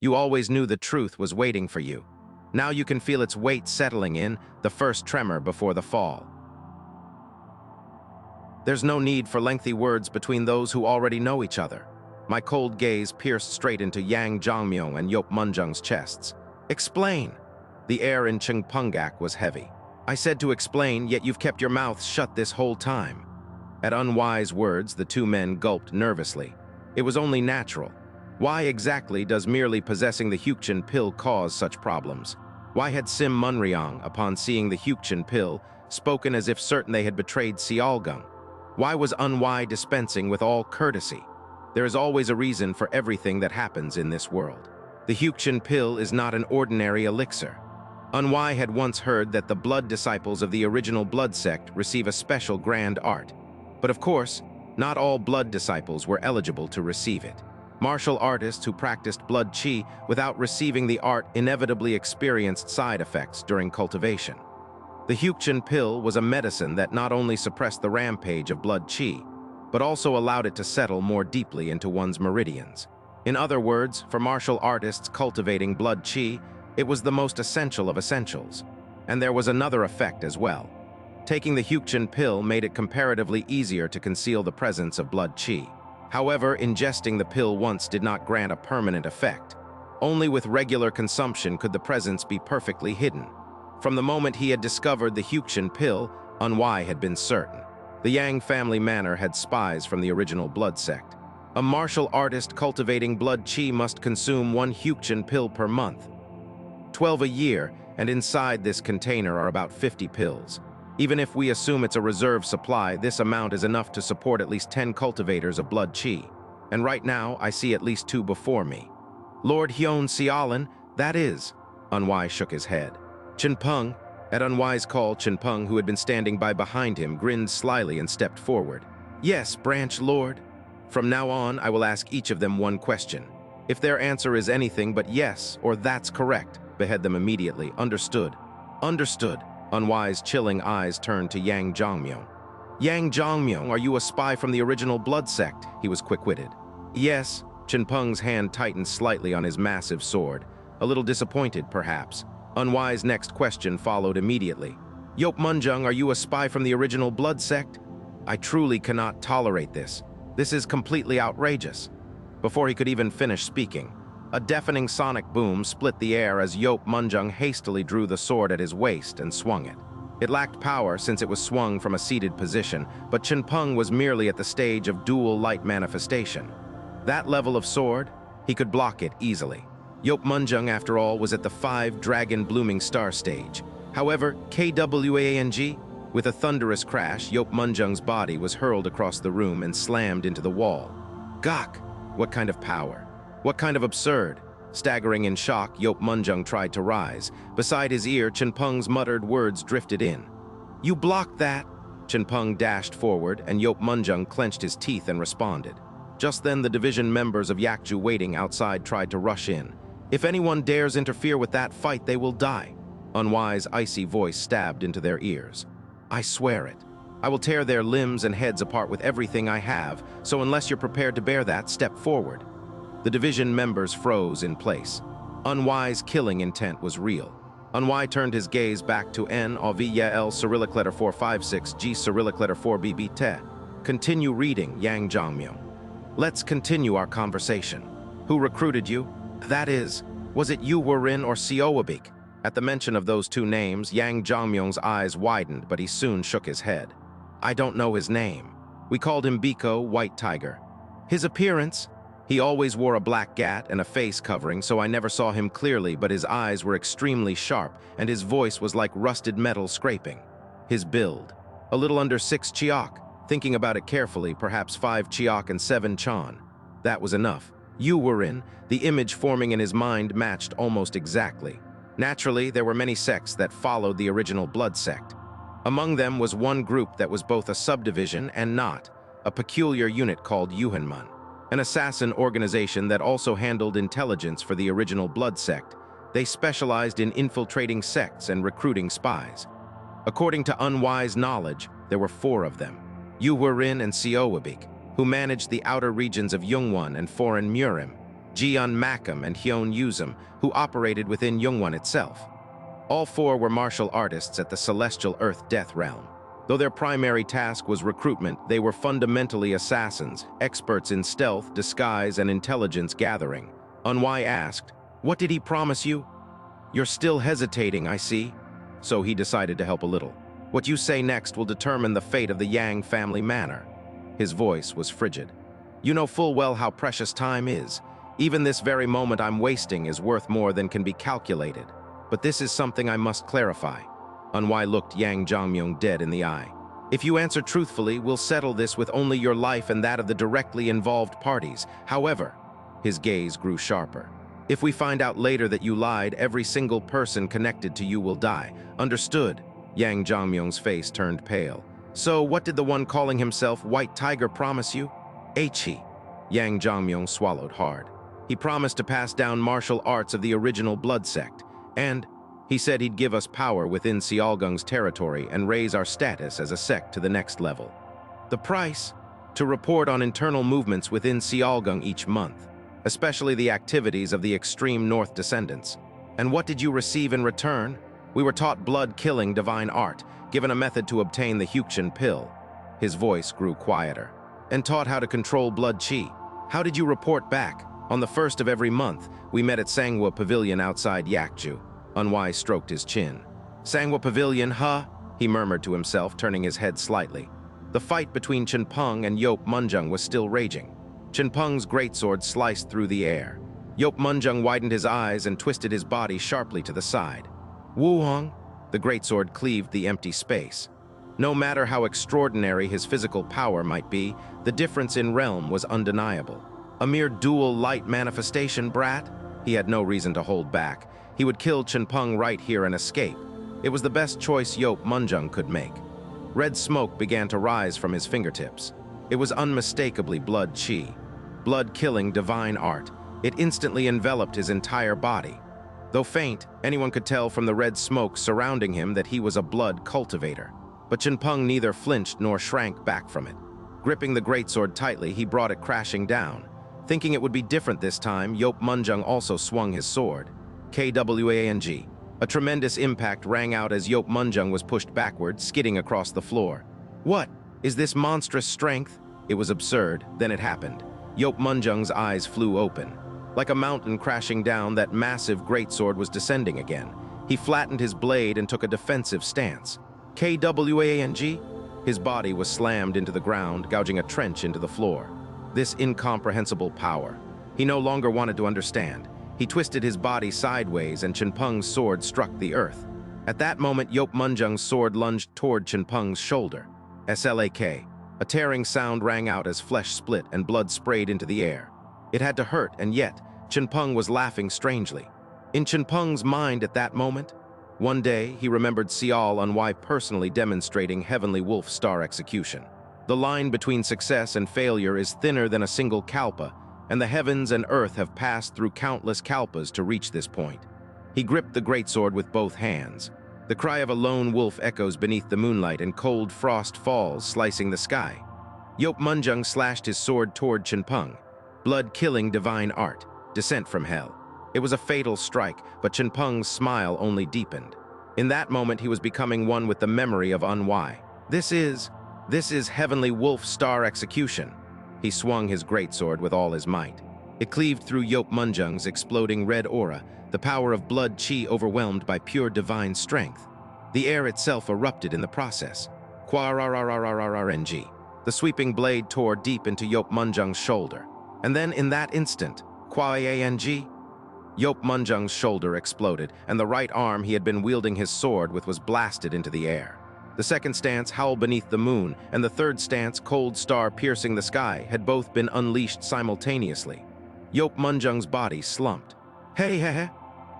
You always knew the truth was waiting for you. Now you can feel its weight settling in, the first tremor before the fall. There's no need for lengthy words between those who already know each other. My cold gaze pierced straight into Yang Jongmyeong and Yeop Munjung's chests. Explain! The air in Cheongpunggak was heavy. I said to explain, yet you've kept your mouths shut this whole time. At Unwi's words, the two men gulped nervously. It was only natural. Why exactly does merely possessing the Heukcheon Pill cause such problems? Why had Sim Munryong, upon seeing the Heukcheon Pill, spoken as if certain they had betrayed Seolgung? Why was Unwi dispensing with all courtesy? There is always a reason for everything that happens in this world. The Heukcheon Pill is not an ordinary elixir. Unwi had once heard that the blood disciples of the original blood sect receive a special grand art. But of course, not all blood disciples were eligible to receive it. Martial artists who practiced blood qi without receiving the art inevitably experienced side effects during cultivation. The Heukcheon Pill was a medicine that not only suppressed the rampage of blood qi, but also allowed it to settle more deeply into one's meridians. In other words, for martial artists cultivating blood qi, it was the most essential of essentials. And there was another effect as well. Taking the Heukcheon Pill made it comparatively easier to conceal the presence of blood qi. However, ingesting the pill once did not grant a permanent effect. Only with regular consumption could the presence be perfectly hidden. From the moment he had discovered the Heukcheon Pill, Unwi had been certain. The Yang family manor had spies from the original blood sect. A martial artist cultivating blood qi must consume 1 Heukcheon Pill per month. 12 a year, and inside this container are about 50 pills. Even if we assume it's a reserve supply, this amount is enough to support at least 10 cultivators of blood qi. And right now, I see at least 2 before me. Lord Hyun Seolin, that is. Unwi shook his head. Cheongpunggak, at Unwi's call, Cheongpunggak, who had been standing by behind him, grinned slyly and stepped forward. Yes, Branch Lord. From now on, I will ask each of them one question. If their answer is anything but yes or that's correct, behead them immediately. Understood? Understood. Unwi's chilling eyes turned to Yang Jongmyeong. Yang Jongmyeong, are you a spy from the original blood sect? He was quick-witted. Yes. Cheongpunggak's hand tightened slightly on his massive sword. A little disappointed, perhaps. Unwi's next question followed immediately. Yeop Munjung, are you a spy from the original blood sect? I truly cannot tolerate this. This is completely outrageous. Before he could even finish speaking, a deafening sonic boom split the air as Yeop Munjung hastily drew the sword at his waist and swung it. It lacked power since it was swung from a seated position, but Cheongpunggak was merely at the stage of dual light manifestation. That level of sword, he could block it easily. Yeop Munjung, after all, was at the 5-dragon blooming star stage. However, KWANG, with a thunderous crash, Yeop Munjung's body was hurled across the room and slammed into the wall. Gok! What kind of power? What kind of absurd? Staggering in shock, Yeop Munjung tried to rise. Beside his ear, Cheongpunggak's muttered words drifted in. You blocked that! Cheongpunggak dashed forward, and Yeop Munjung clenched his teeth and responded. Just then, the division members of Yakju waiting outside tried to rush in. If anyone dares interfere with that fight, they will die. Unwi's icy voice stabbed into their ears. I swear it. I will tear their limbs and heads apart with everything I have, so unless you're prepared to bear that, step forward. The division members froze in place. Unwi's killing intent was real. Unwi turned his gaze back to N, L, Cyrillic letter 456, G, Cyrillic letter 4BB, Te. Continue reading, Yang Jongmyeong. Let's continue our conversation. Who recruited you? That is, was it you Wurin or Seoabik? At the mention of those two names, Yang Jongmyeong's eyes widened, but he soon shook his head. I don't know his name. We called him Biko, White Tiger. His appearance? He always wore a black gat and a face covering, so I never saw him clearly, but his eyes were extremely sharp, and his voice was like rusted metal scraping. His build. A little under 6 chiok. Thinking about it carefully, perhaps 5 chiok and 7 chon. That was enough. You were in. The image forming in his mind matched almost exactly. Naturally, there were many sects that followed the original blood sect. Among them was one group that was both a subdivision and not, a peculiar unit called Yuhanmun, an assassin organization that also handled intelligence for the original blood sect. They specialized in infiltrating sects and recruiting spies. According to Unwi's knowledge, there were 4 of them. Yu Wurin and Seoabik, who managed the outer regions of Yungwon and foreign Murim. Jeon Makam, and Hyun Yuzum, who operated within Yongwon itself. All four were martial artists at the Celestial Earth Death Realm. Though their primary task was recruitment, they were fundamentally assassins, experts in stealth, disguise, and intelligence gathering. Unwi asked, "What did he promise you?" "You're still hesitating, I see." So he decided to help a little. "What you say next will determine the fate of the Yang family manor." His voice was frigid. "You know full well how precious time is. Even this very moment I'm wasting is worth more than can be calculated. But this is something I must clarify." Unwi looked Yang Jongmyeong dead in the eye. "If you answer truthfully, we'll settle this with only your life and that of the directly involved parties. However," his gaze grew sharper, "if we find out later that you lied, every single person connected to you will die. Understood?" Yang Jongmyeong's face turned pale. "So what did the one calling himself White Tiger promise you?" "He." Yang Jongmyeong swallowed hard. "He promised to pass down martial arts of the original blood sect, and he said he'd give us power within Seolgung's territory and raise our status as a sect to the next level. The price? To report on internal movements within Seolgung each month, especially the activities of the extreme North descendants. And what did you receive in return? We were taught blood-killing divine art, given a method to obtain the Heukcheon Pill." His voice grew quieter. "And taught how to control blood chi. How did you report back? On the first of every month, we met at Sangwoo Pavilion outside Yakju." Unwi stroked his chin. "Sangwoo Pavilion, huh?" he murmured to himself, turning his head slightly. The fight between Cheongpunggak and Yeop Munjung was still raging. Cheongpunggak's greatsword sliced through the air. Yeop Munjung widened his eyes and twisted his body sharply to the side. "Wuhong!" The greatsword cleaved the empty space. No matter how extraordinary his physical power might be, the difference in realm was undeniable. A mere dual light manifestation, brat? He had no reason to hold back. He would kill Cheongpunggak right here and escape. It was the best choice Yeop Munjung could make. Red smoke began to rise from his fingertips. It was unmistakably blood chi. Blood-killing divine art. It instantly enveloped his entire body. Though faint, anyone could tell from the red smoke surrounding him that he was a blood cultivator. But Cheongpunggak neither flinched nor shrank back from it. Gripping the greatsword tightly, he brought it crashing down. Thinking it would be different this time, Yeop Munjung also swung his sword. Kwang. A tremendous impact rang out as Yeop Munjung was pushed backward, skidding across the floor. "What? Is this monstrous strength?" It was absurd, then it happened. Yeop Munjung's eyes flew open. Like a mountain crashing down, that massive greatsword was descending again. He flattened his blade and took a defensive stance. Kwang. His body was slammed into the ground, gouging a trench into the floor. This incomprehensible power. He no longer wanted to understand. He twisted his body sideways and Cheongpunggak's sword struck the earth. At that moment, Yeop Munjung's sword lunged toward Cheongpunggak's shoulder. Slak. A tearing sound rang out as flesh split and blood sprayed into the air. It had to hurt, and yet, Cheongpunggak was laughing strangely. In Cheongpunggak's mind at that moment, one day he remembered Seol Unwi personally demonstrating Heavenly Wolf Star execution. The line between success and failure is thinner than a single kalpa, and the heavens and earth have passed through countless kalpas to reach this point. He gripped the greatsword with both hands. The cry of a lone wolf echoes beneath the moonlight and cold frost falls, slicing the sky. Yeop Munjung slashed his sword toward Cheongpunggak. Blood-killing divine art, descent from hell. It was a fatal strike, but Cheongpunggak's smile only deepened. In that moment, he was becoming one with the memory of Unwi. This is Heavenly Wolf Star execution. He swung his greatsword with all his might. It cleaved through Yeop Munjung's exploding red aura, the power of blood chi overwhelmed by pure divine strength. The air itself erupted in the process. Kwang. The sweeping blade tore deep into Yeop Munjung's shoulder. And then, in that instant, Kwang. Yeop Munjung's shoulder exploded, and the right arm he had been wielding his sword with was blasted into the air. The second stance, Howl Beneath the Moon, and the third stance, Cold Star Piercing the Sky, had both been unleashed simultaneously. Yeop Munjung's body slumped. "Hey, hey, hey."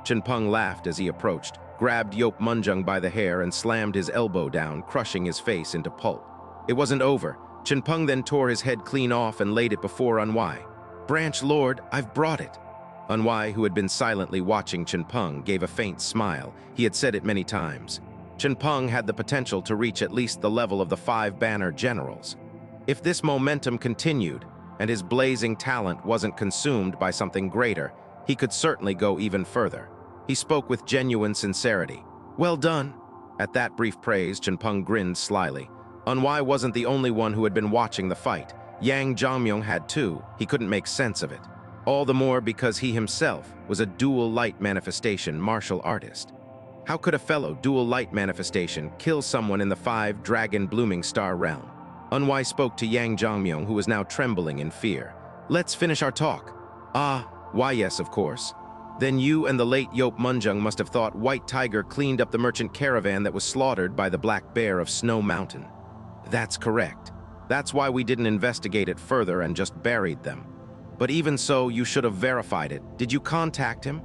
Cheongpunggak laughed as he approached, grabbed Yeop Munjung by the hair and slammed his elbow down, crushing his face into pulp. It wasn't over. Cheongpunggak then tore his head clean off and laid it before Unwi. "Branch Lord, I've brought it." Unwi, who had been silently watching Cheongpunggak, gave a faint smile. He had said it many times. Cheongpunggak had the potential to reach at least the level of the 5 banner generals. If this momentum continued, and his blazing talent wasn't consumed by something greater, he could certainly go even further. He spoke with genuine sincerity. "Well done." At that brief praise, Cheongpunggak grinned slyly. Unwi wasn't the only one who had been watching the fight. Jongmyeong had too. He couldn't make sense of it. All the more because he himself was a dual light manifestation martial artist. How could a fellow dual light manifestation kill someone in the 5-dragon blooming star realm? Unwi spoke to Jongmyeong, who was now trembling in fear. "Let's finish our talk." "Ah, why yes, of course. Then you and the late Yeop Munjung must have thought White Tiger cleaned up the merchant caravan that was slaughtered by the Black Bear of Snow Mountain." "That's correct. That's why we didn't investigate it further and just buried them. But even so, you should have verified it. Did you contact him?"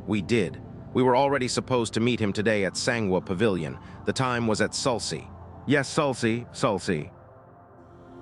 "We did. We were already supposed to meet him today at Sangwa Pavilion. The time was at Sulci." "Yes, Sulci.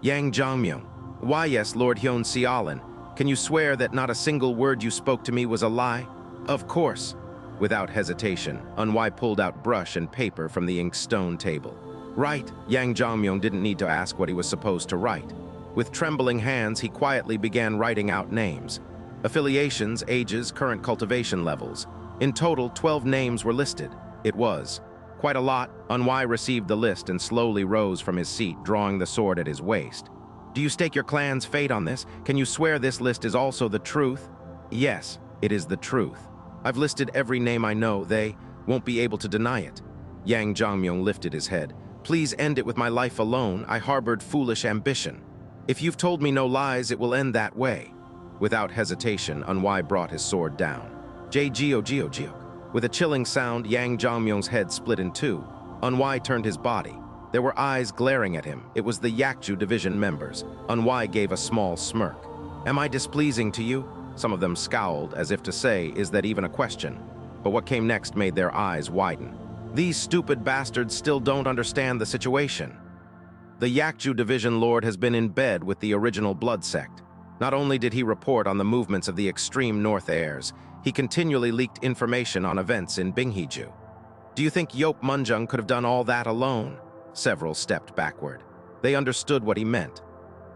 Jongmyeong. Why yes, Lord Hyun Seolin. Can you swear that not a single word you spoke to me was a lie?" "Of course." Without hesitation, Unwi pulled out brush and paper from the inkstone table. "Right." Jongmyeong didn't need to ask what he was supposed to write. With trembling hands, he quietly began writing out names. Affiliations, ages, current cultivation levels. In total, 12 names were listed. It was quite a lot. Unwi received the list and slowly rose from his seat, drawing the sword at his waist. "Do you stake your clan's fate on this? Can you swear this list is also the truth?" "Yes, it is the truth. I've listed every name I know. They won't be able to deny it." Jongmyeong lifted his head. "Please end it with my life alone. I harbored foolish ambition. If you've told me no lies, it will end that way." Without hesitation, Unwi brought his sword down. Geo. With a chilling sound, Jongmyeong's head split in two. Unwi turned his body. There were eyes glaring at him. It was the Yeopju division members. Unwi gave a small smirk. "Am I displeasing to you?" Some of them scowled, as if to say, "Is that even a question?" But what came next made their eyes widen. "These stupid bastards still don't understand the situation. The Yeopju division lord has been in bed with the original blood sect. Not only did he report on the movements of the extreme north heirs, he continually leaked information on events in Binghiju. Do you think Yeop Munjung could have done all that alone?" Several stepped backward. They understood what he meant.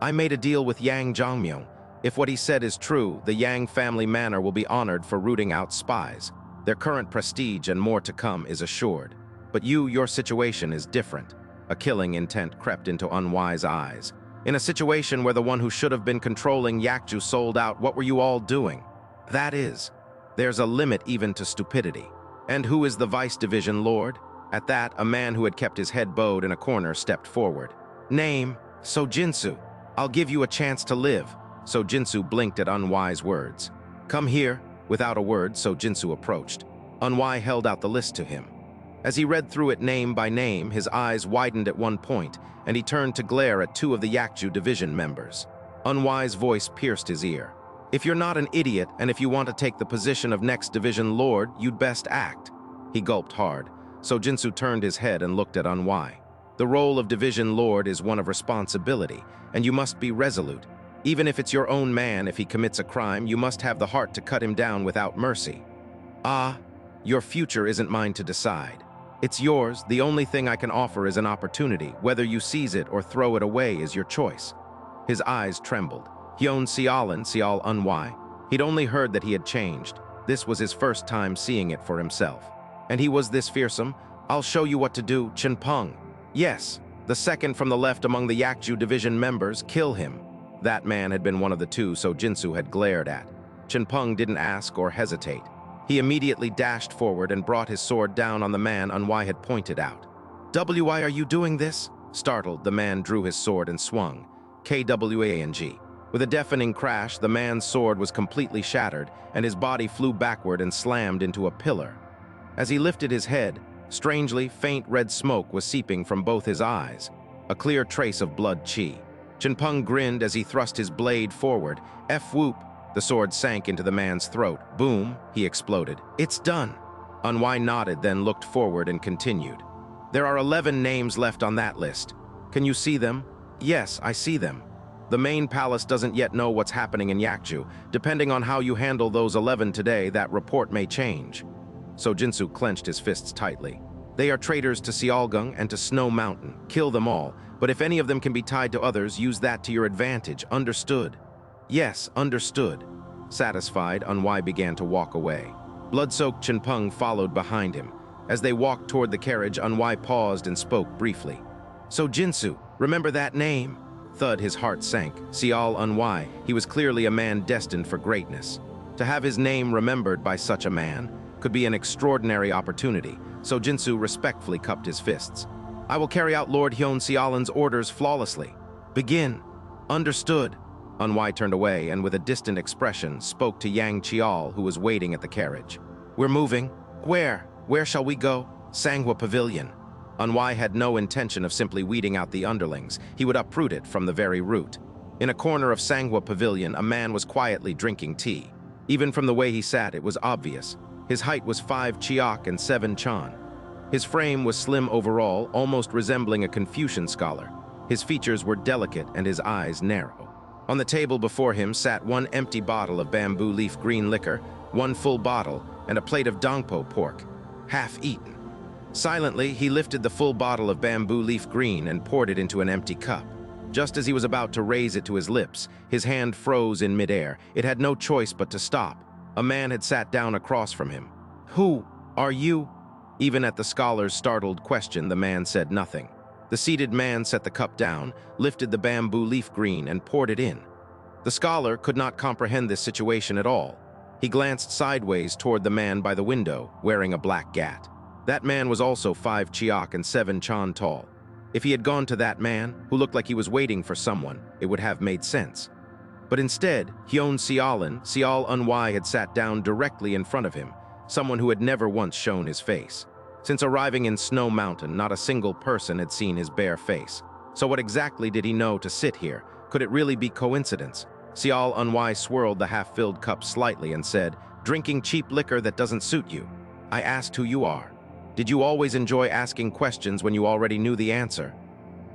"I made a deal with Jongmyeong. If what he said is true, the Yang family manor will be honored for rooting out spies. Their current prestige and more to come is assured. But your situation is different." A killing intent crept into Unwi's eyes. "In a situation where the one who should have been controlling Yeopju sold out, what were you all doing?" "That is, there's a limit even to stupidity. And who is the vice division lord?" At that, a man who had kept his head bowed in a corner stepped forward. "Name, Sojinsu. I'll give you a chance to live." Sojinsu blinked at Unwi's words. "Come here." Without a word, Sojinsu approached. Unwi held out the list to him. As he read through it name by name, his eyes widened at one point, and he turned to glare at two of the Yeopju division members. Unwi's voice pierced his ear. "If you're not an idiot, and if you want to take the position of next division lord, you'd best act." He gulped hard. Sojinsu turned his head and looked at Unwi. "The role of division lord is one of responsibility, and you must be resolute. Even if it's your own man, if he commits a crime, you must have the heart to cut him down without mercy." "Ah, your future isn't mine to decide. It's yours. The only thing I can offer is an opportunity. Whether you seize it or throw it away is your choice." His eyes trembled. Hyun Seolin, Seol Unwi. He'd only heard that he had changed. This was his first time seeing it for himself. And he was this fearsome. "I'll show you what to do, Cheongpunggak." "Yes." The second from the left among the Yeopju division members, "Kill him." That man had been one of the two Sojinsu had glared at. Cheongpunggak didn't ask or hesitate. He immediately dashed forward and brought his sword down on the man Unwi had pointed out. "Why are you doing this?" Startled, the man drew his sword and swung. Kwang. With a deafening crash, the man's sword was completely shattered, and his body flew backward and slammed into a pillar. As he lifted his head, strangely, faint red smoke was seeping from both his eyes, a clear trace of blood chi. Cheongpunggak grinned as he thrust his blade forward. F-whoop! The sword sank into the man's throat. Boom! He exploded. "It's done." Unwi nodded, then looked forward and continued. "There are 11 names left on that list. Can you see them?" "Yes, I see them. The main palace doesn't yet know what's happening in Yeopju. Depending on how you handle those 11 today, that report may change." Sojinsu clenched his fists tightly. "They are traitors to Seolgung and to Snow Mountain. Kill them all, but if any of them can be tied to others, use that to your advantage. Understood?" Yes, understood. Satisfied, Unwi began to walk away. Blood-soaked Cheongpunggak followed behind him. As they walked toward the carriage, Unwi paused and spoke briefly. So Jinsu, remember that name? Thud, his heart sank. Sial Unwi, he was clearly a man destined for greatness. To have his name remembered by such a man could be an extraordinary opportunity, so Jinsu respectfully cupped his fists. I will carry out Lord Hyun Sealan's orders flawlessly. Begin. Understood. Unwi turned away and with a distant expression spoke to Yang Chial, who was waiting at the carriage. We're moving. Where? Where shall we go? Sanghwa Pavilion. Unwi had no intention of simply weeding out the underlings. He would uproot it from the very root. In a corner of Sanghwa Pavilion, a man was quietly drinking tea. Even from the way he sat, it was obvious. His height was 5 chiak and 7 chan. His frame was slim overall, almost resembling a Confucian scholar. His features were delicate and his eyes narrow. On the table before him sat one empty bottle of bamboo leaf green liquor, one full bottle, and a plate of dongpo pork, half eaten. Silently, he lifted the full bottle of bamboo leaf green and poured it into an empty cup. Just as he was about to raise it to his lips, his hand froze in midair. It had no choice but to stop. A man had sat down across from him. Who are you? Even at the scholar's startled question, the man said nothing. The seated man set the cup down, lifted the bamboo leaf green, and poured it in. The scholar could not comprehend this situation at all. He glanced sideways toward the man by the window, wearing a black gat. That man was also 5 chiak and 7 chan tall. If he had gone to that man, who looked like he was waiting for someone, it would have made sense. But instead, Hyun Seal Unwi had sat down directly in front of him, someone who had never once shown his face. Since arriving in Snow Mountain, not a single person had seen his bare face. So what exactly did he know to sit here? Could it really be coincidence? Seal Unwi swirled the half-filled cup slightly and said, drinking cheap liquor that doesn't suit you. I asked who you are. Did you always enjoy asking questions when you already knew the answer?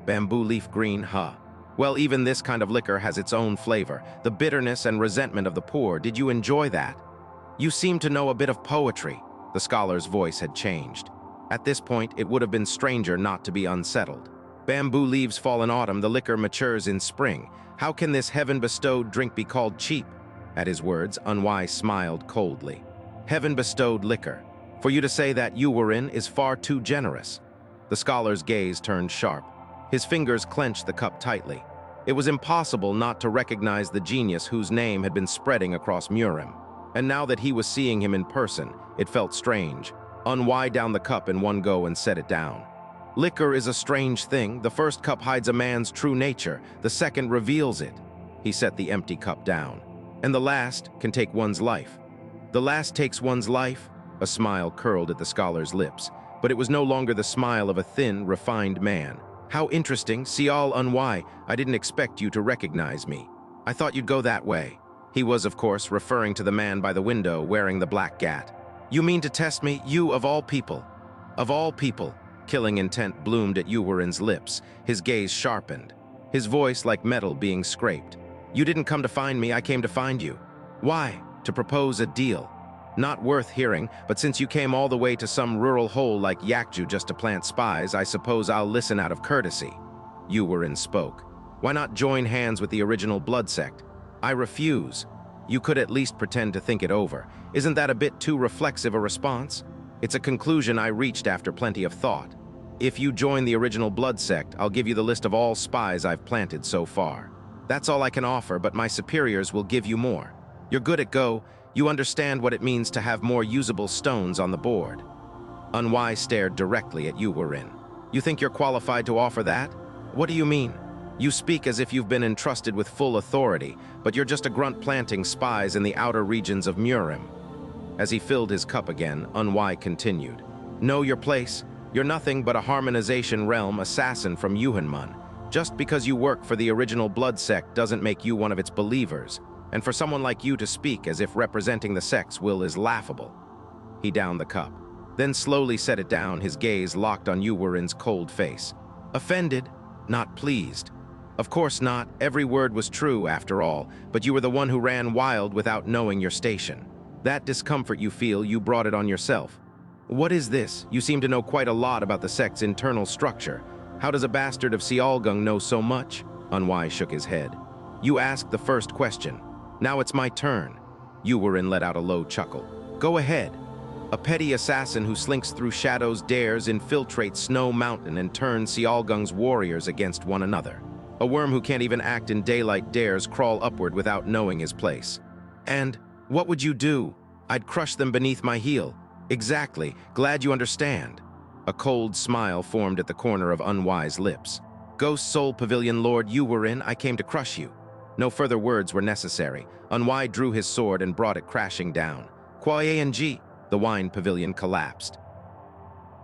Bamboo leaf green, huh? Well, even this kind of liquor has its own flavor. The bitterness and resentment of the poor, did you enjoy that? You seem to know a bit of poetry. The scholar's voice had changed. At this point, it would have been stranger not to be unsettled. Bamboo leaves fall in autumn, the liquor matures in spring. How can this heaven-bestowed drink be called cheap? At his words, Unwi smiled coldly. Heaven-bestowed liquor. For you to say that you were in is far too generous. The scholar's gaze turned sharp. His fingers clenched the cup tightly. It was impossible not to recognize the genius whose name had been spreading across Murim. And now that he was seeing him in person, it felt strange. Unwi down the cup in one go and set it down. Liquor is a strange thing. The first cup hides a man's true nature. The second reveals it. He set the empty cup down. And the last can take one's life. The last takes one's life? A smile curled at the scholar's lips, but it was no longer the smile of a thin, refined man. How interesting, Seal Unwi. I didn't expect you to recognize me. I thought you'd go that way. He was, of course, referring to the man by the window wearing the black gat. You mean to test me, you of all people? Of all people. Killing intent bloomed at Yuwarin's lips. His gaze sharpened. His voice like metal being scraped. You didn't come to find me, I came to find you. Why? To propose a deal. Not worth hearing, but since you came all the way to some rural hole like Yakju just to plant spies, I suppose I'll listen out of courtesy. Yuwarin spoke. Why not join hands with the original blood sect? I refuse. You could at least pretend to think it over. Isn't that a bit too reflexive a response? It's a conclusion I reached after plenty of thought. If you join the original blood sect, I'll give you the list of all spies I've planted so far. That's all I can offer, but my superiors will give you more. You're good at Go. You understand what it means to have more usable stones on the board. Unwi stared directly at Yuwarin. You think you're qualified to offer that? What do you mean? You speak as if you've been entrusted with full authority, but you're just a grunt planting spies in the outer regions of Murim. As he filled his cup again, Unwi continued. Know your place. You're nothing but a harmonization realm assassin from Yuhanmun. Just because you work for the original blood sect doesn't make you one of its believers. And for someone like you to speak as if representing the sect's will is laughable. He downed the cup, then slowly set it down, his gaze locked on Yuwarin's cold face. Offended, not pleased. Of course not, every word was true after all, but you were the one who ran wild without knowing your station. That discomfort you feel, you brought it on yourself. What is this? You seem to know quite a lot about the sect's internal structure. How does a bastard of Sealgung know so much? Unwi shook his head. You asked the first question. Now it's my turn. Yu Wurin let out a low chuckle. Go ahead. A petty assassin who slinks through shadows dares infiltrate Snow Mountain and turn Seolgung's warriors against one another. A worm who can't even act in daylight dares crawl upward without knowing his place. And what would you do? I'd crush them beneath my heel. Exactly. Glad you understand. A cold smile formed at the corner of Unwi's lips. Ghost Soul Pavilion Lord Yu Wurin, I came to crush you. No further words were necessary. Unwi drew his sword and brought it crashing down. Kwang, the wine pavilion collapsed.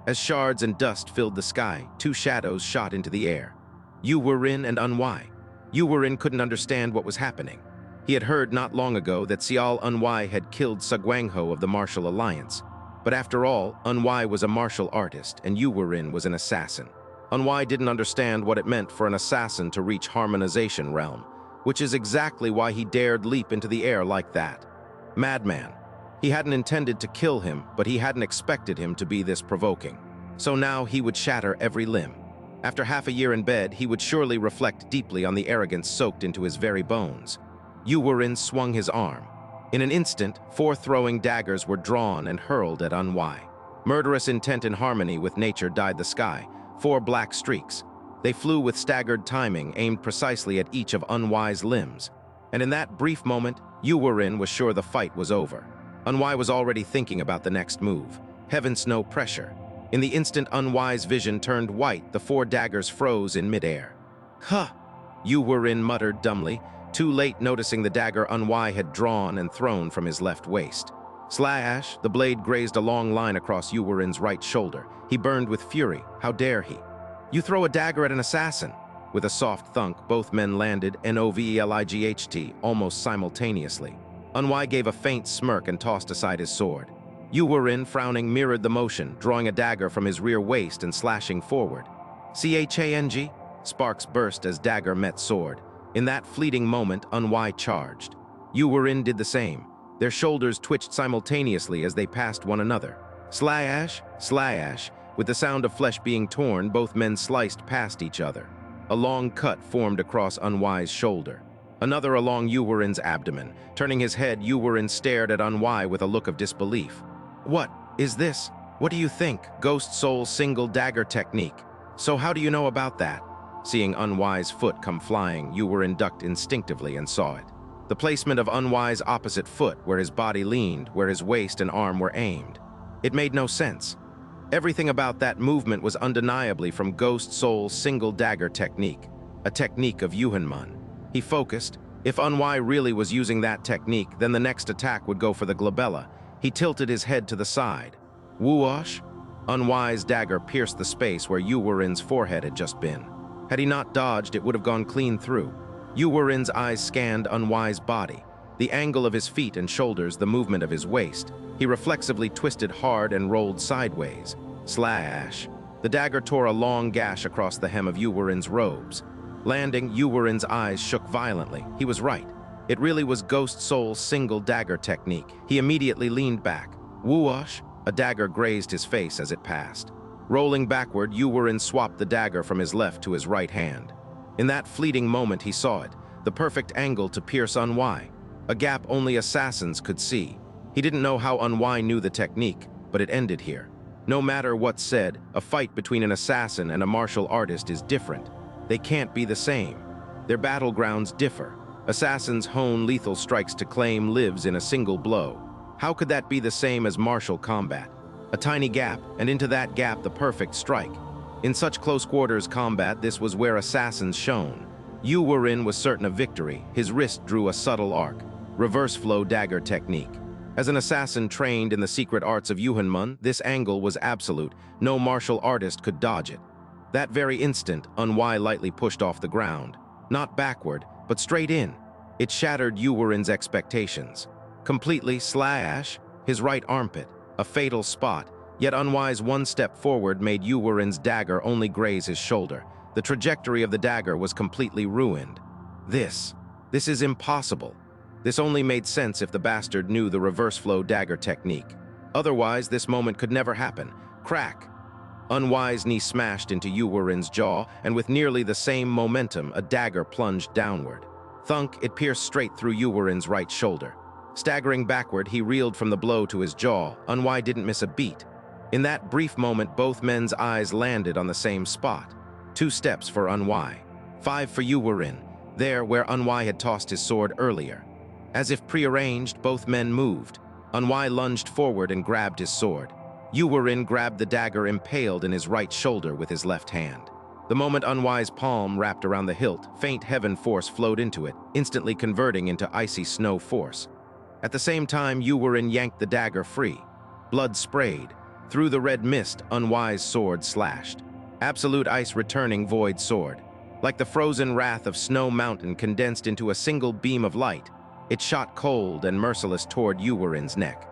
As shards and dust filled the sky, two shadows shot into the air. Yu Wurin and Unwi. Yu Wurin couldn't understand what was happening. He had heard not long ago that Seol Unwi had killed Sugwangho of the Martial Alliance. But after all, Unwi was a martial artist and Yu Wurin was an assassin. Unwi didn't understand what it meant for an assassin to reach harmonization realm, which is exactly why he dared leap into the air like that. Madman. He hadn't intended to kill him, but he hadn't expected him to be this provoking. So now he would shatter every limb. After half a year in bed, he would surely reflect deeply on the arrogance soaked into his very bones. Yu Wurin swung his arm. In an instant, 4 throwing daggers were drawn and hurled at Unwi. Murderous intent in harmony with nature dyed the sky, 4 black streaks. They flew with staggered timing, aimed precisely at each of Unwi's limbs. And in that brief moment, Yu Wurin was sure the fight was over. Unwi was already thinking about the next move. Heaven snow pressure. In the instant Unwi's vision turned white, the 4 daggers froze in midair. Huh! Yu Wurin muttered dumbly, too late noticing the dagger Unwi had drawn and thrown from his left waist. Slash! The blade grazed a long line across Yu Wurin's right shoulder. He burned with fury. How dare he? You throw a dagger at an assassin! With a soft thunk, both men landed NOVELIGHT almost simultaneously. Unwi gave a faint smirk and tossed aside his sword. Yu Wurin, frowning, mirrored the motion, drawing a dagger from his rear waist and slashing forward. CHANG? Sparks burst as dagger met sword. In that fleeting moment, Unwi charged. Yu Wurin did the same. Their shoulders twitched simultaneously as they passed one another. Slash, slash. With the sound of flesh being torn, both men sliced past each other. A long cut formed across Unwi's shoulder. Another along Yu Wurin's abdomen. Turning his head, Yu Wurin stared at Unwi with a look of disbelief. What is this? What do you think? Ghost Soul single dagger technique. So how do you know about that? Seeing Unwi's foot come flying, Yu Wurin ducked instinctively and saw it. The placement of Unwi's opposite foot, where his body leaned, where his waist and arm were aimed. It made no sense. Everything about that movement was undeniably from Ghost Soul's single dagger technique, a technique of Yuhanmun. He focused. If Unwi really was using that technique, then the next attack would go for the glabella. He tilted his head to the side. Whoosh! Unwi's dagger pierced the space where Yu Wurin's forehead had just been. Had he not dodged, it would have gone clean through. Yu Wurin's eyes scanned Unwi's body. The angle of his feet and shoulders, the movement of his waist. He reflexively twisted hard and rolled sideways. Slash! The dagger tore a long gash across the hem of Yu Wurin's robes. Landing, Yu Wurin's eyes shook violently. He was right. It really was Ghost Soul's single dagger technique. He immediately leaned back. Whoosh! A dagger grazed his face as it passed. Rolling backward, Yu Wurin swapped the dagger from his left to his right hand. In that fleeting moment, he saw it, the perfect angle to pierce Unwi, a gap only assassins could see. He didn't know how Unwi knew the technique, but it ended here. No matter what's said, a fight between an assassin and a martial artist is different. They can't be the same. Their battlegrounds differ. Assassins hone lethal strikes to claim lives in a single blow. How could that be the same as martial combat? A tiny gap, and into that gap the perfect strike. In such close quarters combat, this was where assassins shone. Yu Wurin was certain of victory. His wrist drew a subtle arc. Reverse flow dagger technique. As an assassin trained in the secret arts of Yuhanmun, this angle was absolute. No martial artist could dodge it. That very instant, Unwi lightly pushed off the ground. Not backward, but straight in. It shattered Yu Wurin's expectations. Completely slash his right armpit, a fatal spot, yet Unwi's one step forward made Yu Wurin's dagger only graze his shoulder. The trajectory of the dagger was completely ruined. This is impossible. This only made sense if the bastard knew the reverse flow dagger technique. Otherwise, this moment could never happen. Crack! Unwi's knee smashed into Yu Wurin's jaw, and with nearly the same momentum, a dagger plunged downward. Thunk, it pierced straight through Yuwarin's right shoulder. Staggering backward, he reeled from the blow to his jaw. Unwi didn't miss a beat. In that brief moment, both men's eyes landed on the same spot. 2 steps for Unwi. 5 for Yuwarin, there where Unwi had tossed his sword earlier. As if prearranged, both men moved. Unwi lunged forward and grabbed his sword. Yuwarin grabbed the dagger impaled in his right shoulder with his left hand. The moment Unwi's palm wrapped around the hilt, faint heaven force flowed into it, instantly converting into icy snow force. At the same time, Yuwarin yanked the dagger free. Blood sprayed. Through the red mist, Unwi's sword slashed. Absolute ice returning void sword. Like the frozen wrath of Snow Mountain condensed into a single beam of light, it shot cold and merciless toward Yuwarin's neck.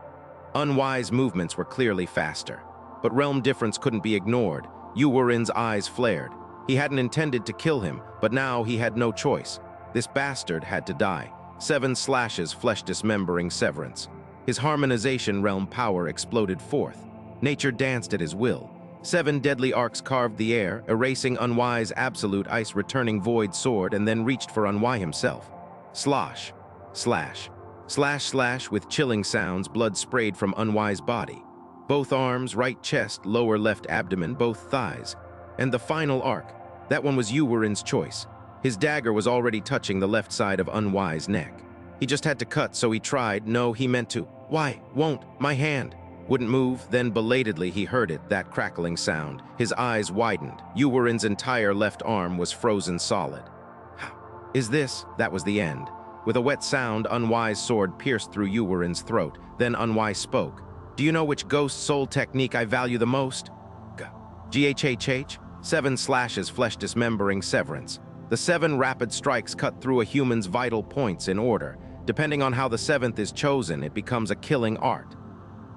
Unwi's movements were clearly faster, but realm difference couldn't be ignored. Yuwarin's eyes flared. He hadn't intended to kill him, but now he had no choice. This bastard had to die. 7 slashes, flesh dismembering severance. His harmonization realm power exploded forth. Nature danced at his will. 7 deadly arcs carved the air, erasing Unwi's absolute ice returning void sword, and then reached for Unwi himself. Slosh. Slash. Slash slash with chilling sounds, blood sprayed from Unwi's body. Both arms, right chest, lower left abdomen, both thighs. And the final arc. That one was Yuwarin's choice. His dagger was already touching the left side of Unwi's neck. He just had to cut, so he tried. No, he meant to. Why? Won't. My hand. Wouldn't move. Then belatedly he heard it, that crackling sound. His eyes widened. Yuwarin's entire left arm was frozen solid. Is this? That was the end. With a wet sound, Unwi's sword pierced through Yuwarin's throat. Then Unwi spoke. Do you know which ghost soul technique I value the most? GHHH? 7 slashes, flesh dismembering severance. The 7 rapid strikes cut through a human's vital points in order. Depending on how the 7th is chosen, it becomes a killing art.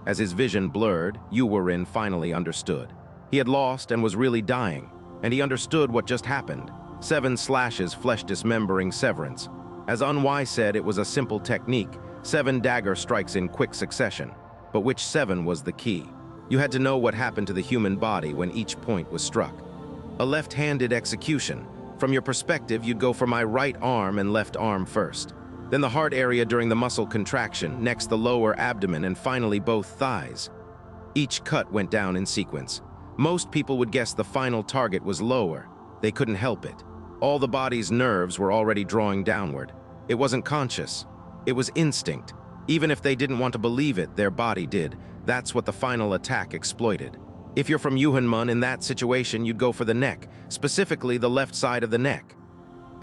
As his vision blurred, Yuwarin finally understood. He had lost and was really dying, and he understood what just happened. 7 slashes, flesh dismembering severance. As Unwi said, it was a simple technique. 7 dagger strikes in quick succession. But which 7 was the key? You had to know what happened to the human body when each point was struck. A left-handed execution. From your perspective, you'd go for my right arm and left arm first. Then the heart area during the muscle contraction, next the lower abdomen, and finally both thighs. Each cut went down in sequence. Most people would guess the final target was lower. They couldn't help it. All the body's nerves were already drawing downward. It wasn't conscious. It was instinct. Even if they didn't want to believe it, their body did. That's what the final attack exploited. If you're from Yuhanmun, in that situation, you'd go for the neck, specifically the left side of the neck.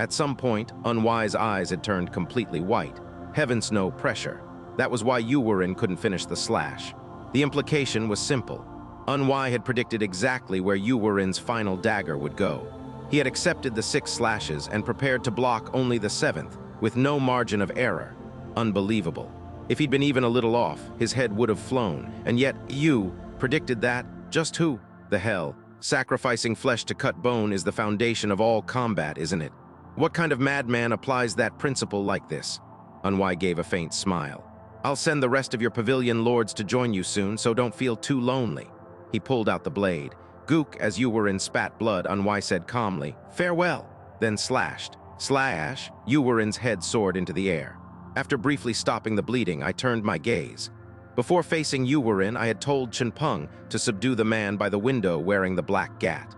At some point, Unwi's eyes had turned completely white. Heaven snow pressure. That was why Yuwarin couldn't finish the slash. The implication was simple. Unwi had predicted exactly where Yuwarin's final dagger would go. He had accepted the 6 slashes and prepared to block only the 7th, with no margin of error. Unbelievable. If he'd been even a little off, his head would have flown. And yet, you predicted that? Just who? The hell. Sacrificing flesh to cut bone is the foundation of all combat, isn't it? What kind of madman applies that principle like this? Unwi gave a faint smile. I'll send the rest of your pavilion lords to join you soon, so don't feel too lonely. He pulled out the blade. Gook, as Yuwarin spat blood, Unwi said calmly, farewell, then slashed. Slash, Yuwarin's head soared into the air. After briefly stopping the bleeding, I turned my gaze. Before facing Yuwarin, I had told Cheongpunggak to subdue the man by the window wearing the black gat.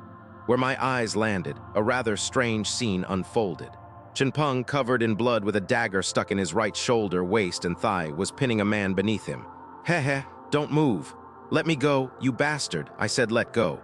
Where my eyes landed, a rather strange scene unfolded. Cheongpunggak, covered in blood with a dagger stuck in his right shoulder, waist, and thigh, was pinning a man beneath him. Heh, don't move. Let me go, you bastard. I said let go.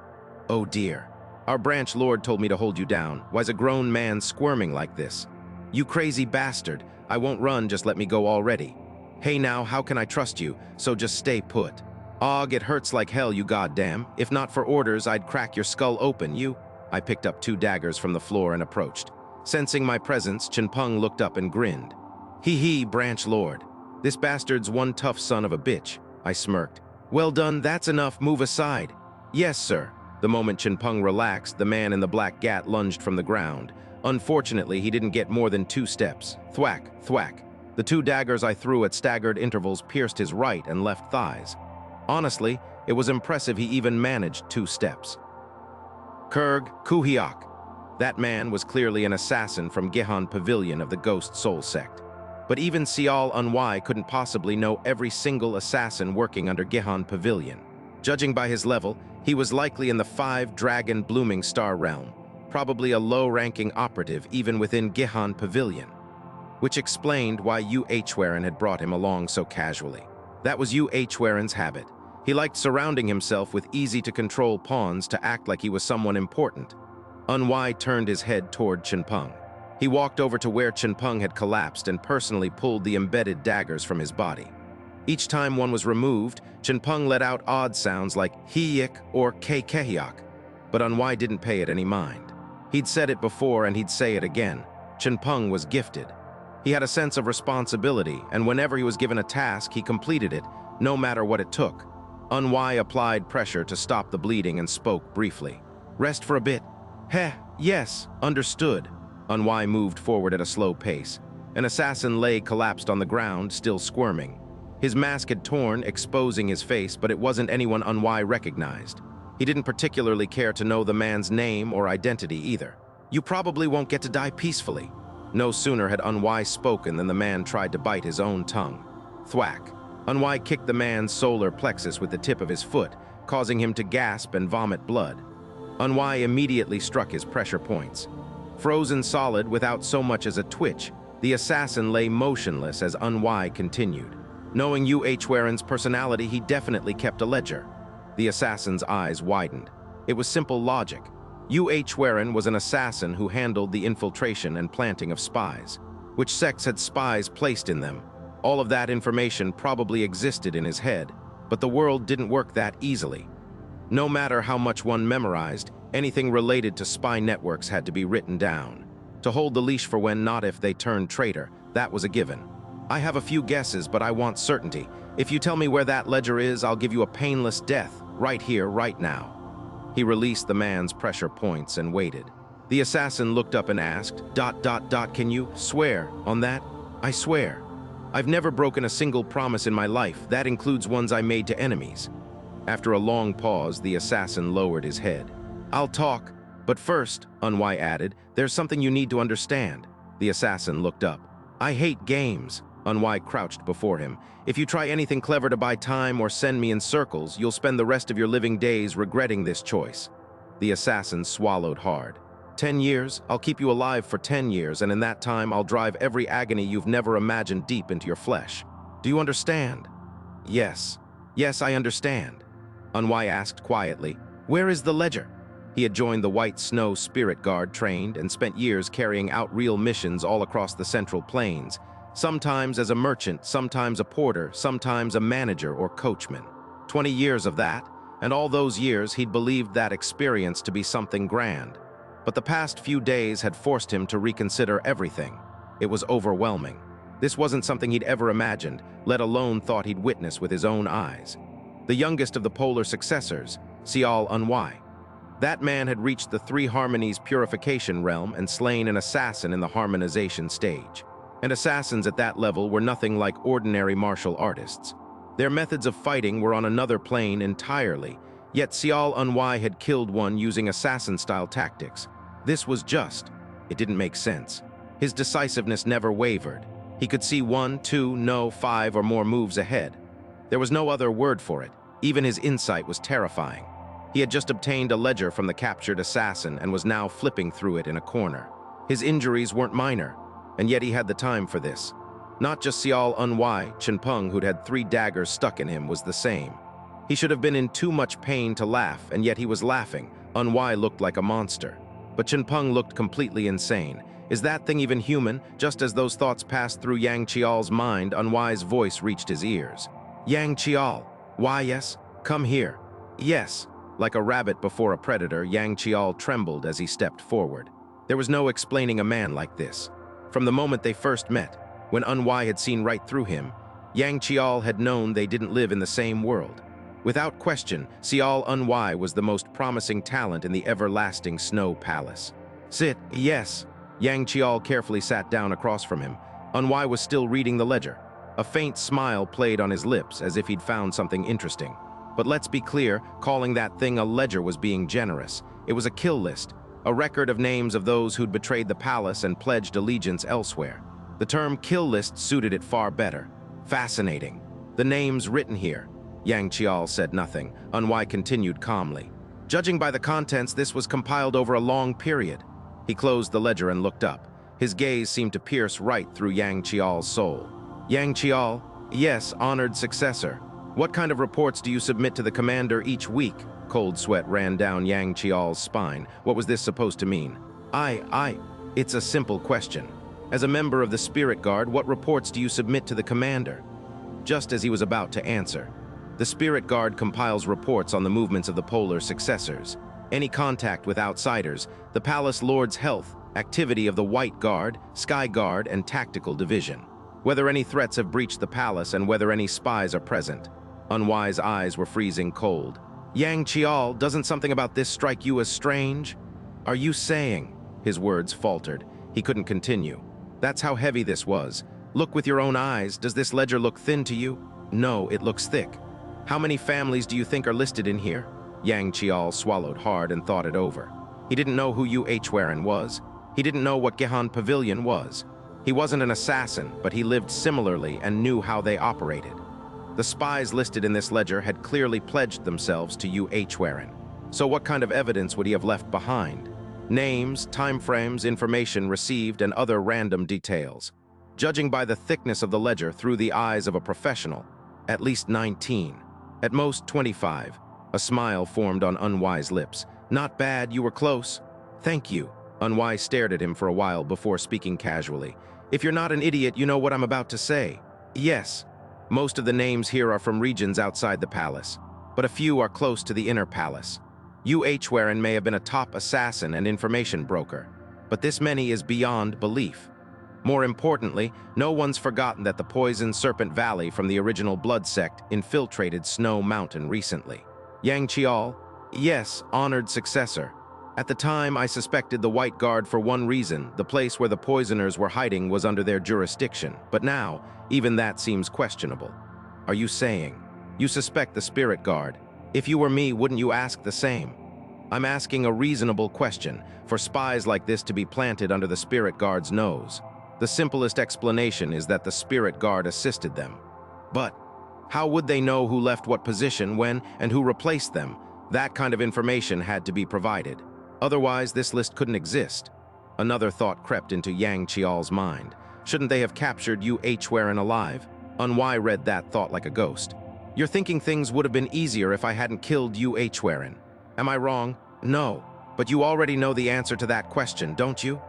Oh dear. Our branch lord told me to hold you down. Why's a grown man squirming like this? You crazy bastard. I won't run, just let me go already. Hey now, how can I trust you? So just stay put. Og, it hurts like hell, you goddamn. If not for orders, I'd crack your skull open, you. I picked up 2 daggers from the floor and approached. Sensing my presence, Cheongpunggak looked up and grinned. Hee, branch lord. This bastard's one tough son of a bitch. I smirked. Well done, that's enough, move aside. Yes, sir. The moment Cheongpunggak relaxed, the man in the black gat lunged from the ground. Unfortunately, he didn't get more than 2 steps. Thwack, thwack. The 2 daggers I threw at staggered intervals pierced his right and left thighs. Honestly, it was impressive he even managed 2 steps. Kurg, Kuhiak. That man was clearly an assassin from Gihon Pavilion of the Ghost Soul sect. But even Sial Unwi couldn't possibly know every single assassin working under Gihon Pavilion. Judging by his level, he was likely in the 5-dragon blooming star realm, probably a low-ranking operative even within Gihon Pavilion, which explained why Heukcheon had brought him along so casually. That was Heukcheon's habit. He liked surrounding himself with easy-to-control pawns to act like he was someone important. Unwi turned his head toward Cheongpunggak. He walked over to where Cheongpunggak had collapsed and personally pulled the embedded daggers from his body. Each time one was removed, Cheongpunggak let out odd sounds like hiyik or kekehyok, but Unwi didn't pay it any mind. He'd said it before and he'd say it again. Cheongpunggak was gifted. He had a sense of responsibility, and whenever he was given a task, he completed it, no matter what it took. Unwi applied pressure to stop the bleeding and spoke briefly. "Rest for a bit." "Heh, yes, understood." Unwi moved forward at a slow pace. An assassin lay collapsed on the ground, still squirming. His mask had torn, exposing his face, but it wasn't anyone Unwi recognized. He didn't particularly care to know the man's name or identity either. "You probably won't get to die peacefully." No sooner had Unwi spoken than the man tried to bite his own tongue. Thwack. Unwi kicked the man's solar plexus with the tip of his foot, causing him to gasp and vomit blood. Unwi immediately struck his pressure points. Frozen solid without so much as a twitch, the assassin lay motionless as Unwi continued. Knowing Heukcheon's personality, he definitely kept a ledger. The assassin's eyes widened. It was simple logic. Heukcheon was an assassin who handled the infiltration and planting of spies. Which sects had spies placed in them? All of that information probably existed in his head, but the world didn't work that easily. No matter how much one memorized, anything related to spy networks had to be written down. To hold the leash for when not if they turned traitor, that was a given. "I have a few guesses, but I want certainty. If you tell me where that ledger is, I'll give you a painless death, right here, right now." He released the man's pressure points and waited. The assassin looked up and asked, ... Can you swear on that?" "I swear. I've never broken a single promise in my life. That includes ones I made to enemies." After a long pause, the assassin lowered his head. "I'll talk, but first," Unwi added, "there's something you need to understand." The assassin looked up. "I hate games." Unwi crouched before him. "If you try anything clever to buy time or send me in circles, you'll spend the rest of your living days regretting this choice." The assassin swallowed hard. 10 years? I'll keep you alive for 10 years, and in that time I'll drive every agony you've never imagined deep into your flesh. Do you understand?" "Yes. Yes, I understand." Unwi asked quietly, "Where is the ledger?" He had joined the White Snow Spirit Guard, trained, and spent years carrying out real missions all across the Central Plains, sometimes as a merchant, sometimes a porter, sometimes a manager or coachman. 20 years of that, and all those years he'd believed that experience to be something grand. But the past few days had forced him to reconsider everything. It was overwhelming. This wasn't something he'd ever imagined, let alone thought he'd witness with his own eyes. The youngest of the polar successors, Sial Unwi. That man had reached the Three Harmonies purification realm and slain an assassin in the harmonization stage. And assassins at that level were nothing like ordinary martial artists. Their methods of fighting were on another plane entirely, yet Sial Unwi had killed one using assassin-style tactics. This was just. It didn't make sense. His decisiveness never wavered. He could see 1, 2, no, 5 or more moves ahead. There was no other word for it. Even his insight was terrifying. He had just obtained a ledger from the captured assassin and was now flipping through it in a corner. His injuries weren't minor, and yet he had the time for this. Not just Sial Unwi, Cheongpunggak, who'd had 3 daggers stuck in him, was the same. He should have been in too much pain to laugh, and yet he was laughing. Unwi looked like a monster. But Cheongpunggak looked completely insane. Is that thing even human? Just as those thoughts passed through Yang Chial's mind, Unwi's voice reached his ears. "Yang Chial, why yes? Come here." "Yes." Like a rabbit before a predator, Yang Chial trembled as he stepped forward. There was no explaining a man like this. From the moment they first met, when Unwi had seen right through him, Yang Chial had known they didn't live in the same world. Without question, Sial Unwi was the most promising talent in the everlasting Snow Palace. "Sit." "Yes." Yang Chial carefully sat down across from him. Unwi was still reading the ledger. A faint smile played on his lips as if he'd found something interesting. But let's be clear, calling that thing a ledger was being generous. It was a kill list, a record of names of those who'd betrayed the palace and pledged allegiance elsewhere. The term kill list suited it far better. Fascinating. The names written here. Yang Qial said nothing. Unwi continued calmly. Judging by the contents, this was compiled over a long period. He closed the ledger and looked up. His gaze seemed to pierce right through Yang Qial's soul. Yang Qial, yes, honored successor. What kind of reports do you submit to the commander each week? Cold sweat ran down Yang Qial's spine. What was this supposed to mean? It's a simple question. As a member of the Spirit Guard, what reports do you submit to the commander? Just as he was about to answer, the Spirit Guard compiles reports on the movements of the polar successors, any contact with outsiders, the Palace Lord's health, activity of the White Guard, Sky Guard, and Tactical Division, whether any threats have breached the palace and whether any spies are present. Unwi's eyes were freezing cold. Yang Qial, doesn't something about this strike you as strange? Are you saying? His words faltered. He couldn't continue. That's how heavy this was. Look with your own eyes. Does this ledger look thin to you? No, it looks thick. How many families do you think are listed in here? Yang Qial swallowed hard and thought it over. He didn't know who Heukcheon was. He didn't know what Yeop Pavilion was. He wasn't an assassin, but he lived similarly and knew how they operated. The spies listed in this ledger had clearly pledged themselves to Heukcheon. So what kind of evidence would he have left behind? Names, timeframes, information received, and other random details. Judging by the thickness of the ledger through the eyes of a professional, at least 19, at most 25. A smile formed on Unwi's lips. Not bad, you were close. Thank you. Unwi stared at him for a while before speaking casually. If you're not an idiot, you know what I'm about to say. Yes. Most of the names here are from regions outside the palace, but a few are close to the inner palace. Heukcheon may have been a top assassin and information broker, but this many is beyond belief. More importantly, no one's forgotten that the Poison Serpent Valley from the original Blood Sect infiltrated Snow Mountain recently. Yang Qial, yes, honored successor. At the time, I suspected the White Guard for one reason. The place where the poisoners were hiding was under their jurisdiction. But now, even that seems questionable. Are you saying you suspect the Spirit Guard? If you were me, wouldn't you ask the same? I'm asking a reasonable question for spies like this to be planted under the Spirit Guard's nose. The simplest explanation is that the Spirit Guard assisted them. But how would they know who left what position, when, and who replaced them? That kind of information had to be provided. Otherwise, this list couldn't exist. Another thought crept into Yang Qial's mind. Shouldn't they have captured Heukcheon alive? Unwi read that thought like a ghost. You're thinking things would have been easier if I hadn't killed Heukcheon. Am I wrong? No. But you already know the answer to that question, don't you?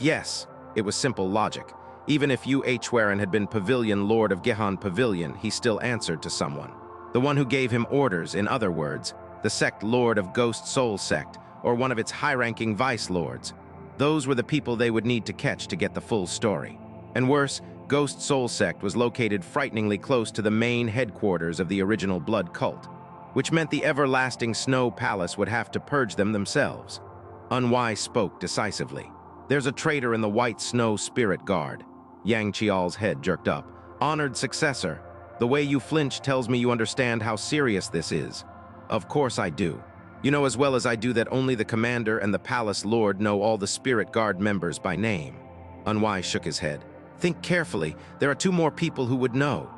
Yes. It was simple logic. Even if Heukcheon had been Pavilion Lord of Yeop Pavilion, he still answered to someone. The one who gave him orders, in other words, the sect Lord of Ghost Soul Sect, or one of its high-ranking vice lords. Those were the people they would need to catch to get the full story. And worse, Ghost Soul Sect was located frighteningly close to the main headquarters of the original blood cult, which meant the everlasting Snow Palace would have to purge them themselves. Unwi spoke decisively. There's a traitor in the White Snow Spirit Guard. Yang Qial's head jerked up. Honored successor, the way you flinch tells me you understand how serious this is. Of course I do. You know as well as I do that only the commander and the palace lord know all the Spirit Guard members by name. Unwi shook his head. Think carefully, there are two more people who would know.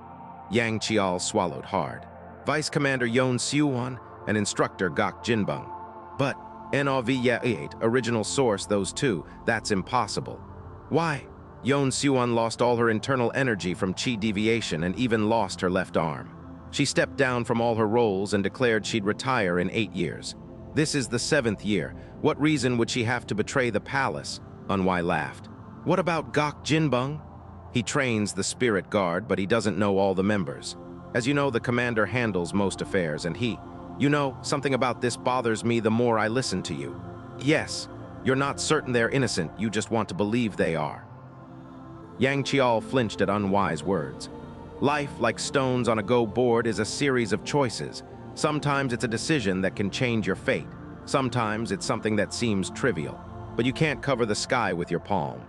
Yang Qial swallowed hard. Vice Commander Yeon Soo-won and Instructor Gok Jinbung. But Yeop, original source, those two, that's impossible. Why? Yeon Soo-won lost all her internal energy from chi deviation and even lost her left arm. She stepped down from all her roles and declared she'd retire in 8 years. This is the 7th year. What reason would she have to betray the palace? Unwi laughed. What about Gok Jinbung? He trains the Spirit Guard, but he doesn't know all the members. As you know, the commander handles most affairs, and you know, something about this bothers me the more I listen to you. Yes, you're not certain they're innocent, you just want to believe they are. Yang Qial flinched at Unwi's words. Life, like stones on a go board, is a series of choices. Sometimes it's a decision that can change your fate. Sometimes it's something that seems trivial. But you can't cover the sky with your palm.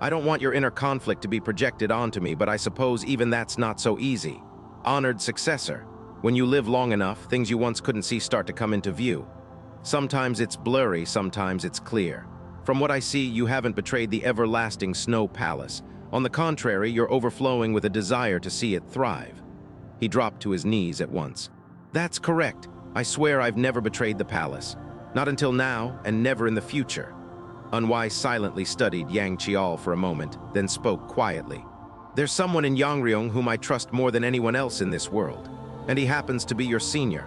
I don't want your inner conflict to be projected onto me, but I suppose even that's not so easy. Honored successor. When you live long enough, things you once couldn't see start to come into view. Sometimes it's blurry, sometimes it's clear. From what I see, you haven't betrayed the everlasting Snow Palace. On the contrary, you're overflowing with a desire to see it thrive." He dropped to his knees at once. "That's correct. I swear I've never betrayed the palace. Not until now, and never in the future." Unwi silently studied Yang Chial for a moment, then spoke quietly. "There's someone in Jongmyeong whom I trust more than anyone else in this world, and he happens to be your senior.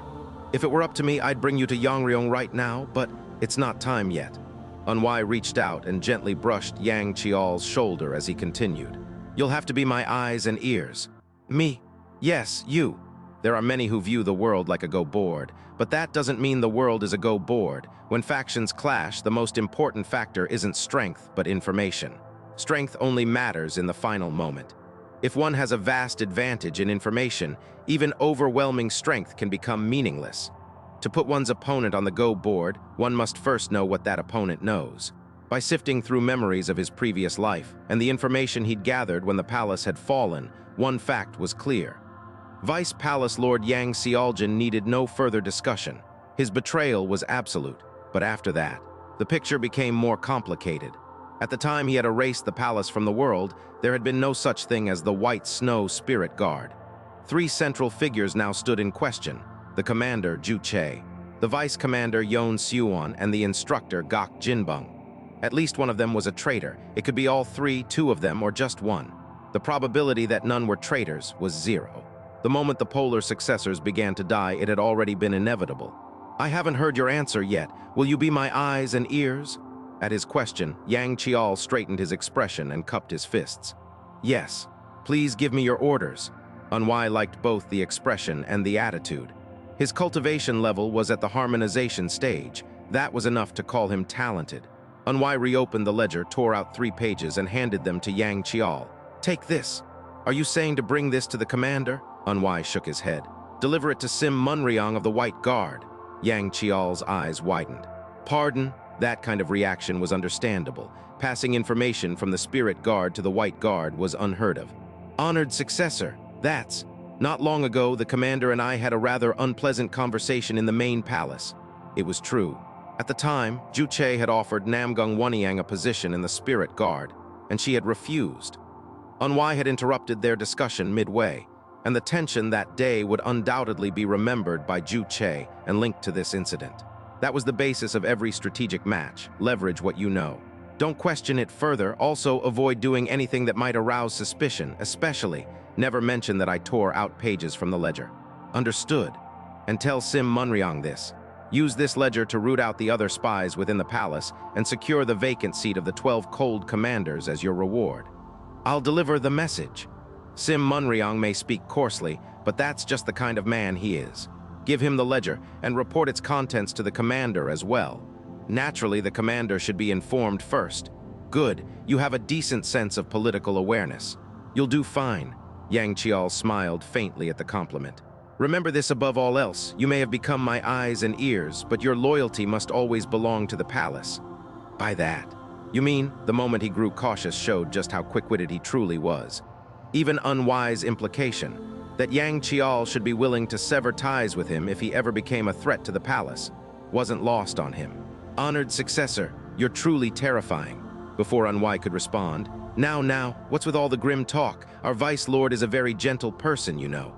If it were up to me, I'd bring you to Jongmyeong right now, but it's not time yet." Unwi reached out and gently brushed Yang Chial's shoulder as he continued. "You'll have to be my eyes and ears." "Me? Yes, you. There are many who view the world like a go-board, but that doesn't mean the world is a go-board. When factions clash, the most important factor isn't strength, but information. Strength only matters in the final moment. If one has a vast advantage in information, even overwhelming strength can become meaningless. To put one's opponent on the go-board, one must first know what that opponent knows. By sifting through memories of his previous life and the information he'd gathered when the palace had fallen, one fact was clear. Vice Palace Lord Yang Xiaojin needed no further discussion. His betrayal was absolute, but after that, the picture became more complicated. At the time he had erased the palace from the world, there had been no such thing as the White Snow Spirit Guard. 3 central figures now stood in question: the commander, Ju Che, the vice commander, Yon Suan, and the instructor, Gok Jinbeng. At least one of them was a traitor. It could be all 3, 2 of them, or just one. The probability that none were traitors was 0. The moment the polar successors began to die, it had already been inevitable. "I haven't heard your answer yet. Will you be my eyes and ears?" At his question, Yang Chial straightened his expression and cupped his fists. "Yes. Please give me your orders." Unwi liked both the expression and the attitude. His cultivation level was at the harmonization stage. That was enough to call him talented. Unwi reopened the ledger, tore out 3 pages, and handed them to Yang Chial. "Take this. Are you saying to bring this to the commander?" Unwi shook his head. "Deliver it to Sim Munryong of the White Guard." Yang Chial's eyes widened. "Pardon?" That kind of reaction was understandable. Passing information from the Spirit Guard to the White Guard was unheard of. "Honored successor, that's... Not long ago, the commander and I had a rather unpleasant conversation in the main palace." It was true. At the time, Ju Che had offered Namgung Woniang a position in the Spirit Guard, and she had refused. Unwi had interrupted their discussion midway, and the tension that day would undoubtedly be remembered by Ju Che and linked to this incident. That was the basis of every strategic match: leverage what you know. Don't question it further. Also, avoid doing anything that might arouse suspicion, especially never mention that I tore out pages from the ledger. Understood? And tell Sim Munryong this. Use this ledger to root out the other spies within the palace and secure the vacant seat of the 12 cold commanders as your reward. I'll deliver the message. Sim Munryong may speak coarsely, but that's just the kind of man he is. Give him the ledger and report its contents to the commander as well. Naturally, the commander should be informed first. Good, you have a decent sense of political awareness. You'll do fine. Yang Chial smiled faintly at the compliment. Remember this above all else. You may have become my eyes and ears, but your loyalty must always belong to the palace. By that, you mean? The moment he grew cautious showed just how quick-witted he truly was. Even unwise implication, that Yang Chial should be willing to sever ties with him if he ever became a threat to the palace, wasn't lost on him. Honored successor, you're truly terrifying. Before Unwi could respond, Now, what's with all the grim talk? Our Vice Lord is a very gentle person, you know."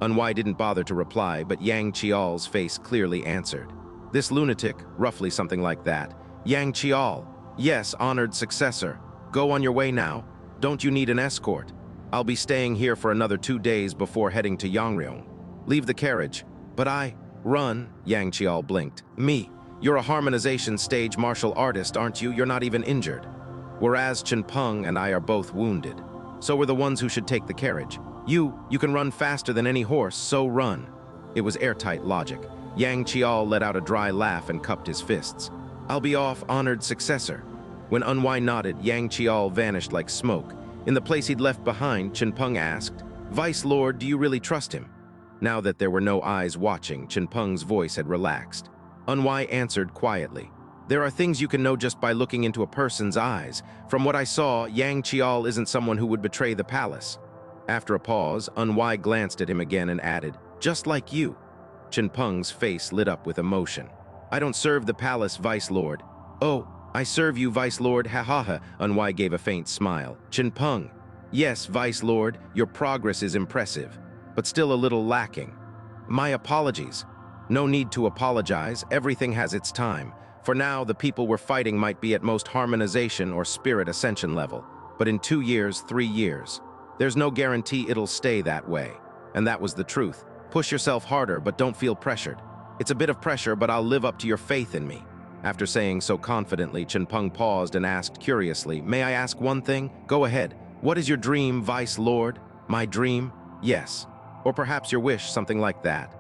Unwi didn't bother to reply, but Yang Chial's face clearly answered. "This lunatic," roughly something like that. "Yang Chial, yes, honored successor. Go on your way now. Don't you need an escort? I'll be staying here for another 2 days before heading to Jongmyeong. Leave the carriage." "But I..." "Run," Yang Chial blinked. "Me. You're a harmonization stage martial artist, aren't you? You're not even injured. Whereas Cheongpunggak and I are both wounded. So we're the ones who should take the carriage. You can run faster than any horse, so run." It was airtight logic. Yang Chial let out a dry laugh and cupped his fists. "I'll be off, honored successor." When Unwi nodded, Yang Chial vanished like smoke. In the place he'd left behind, Cheongpunggak asked, "Vice Lord, do you really trust him?" Now that there were no eyes watching, Cheongpunggak's voice had relaxed. Unwi answered quietly, "There are things you can know just by looking into a person's eyes. From what I saw, Yang Chial isn't someone who would betray the palace." After a pause, Unwi glanced at him again and added, "Just like you." Cheongpunggak's face lit up with emotion. I don't serve the palace, Vice Lord. Oh, I serve you, Vice Lord, ha ha ha, Unwi gave a faint smile. Cheongpunggak. Yes, Vice Lord, your progress is impressive, but still a little lacking. My apologies. No need to apologize, everything has its time. For now, the people we're fighting might be at most harmonization or spirit ascension level, but in 2 years, 3 years. There's no guarantee it'll stay that way. And that was the truth. Push yourself harder, but don't feel pressured. It's a bit of pressure, but I'll live up to your faith in me. After saying so confidently, Cheongpunggak paused and asked curiously, May I ask one thing? Go ahead. What is your dream, Vice Lord? My dream? Yes. Or perhaps your wish, something like that.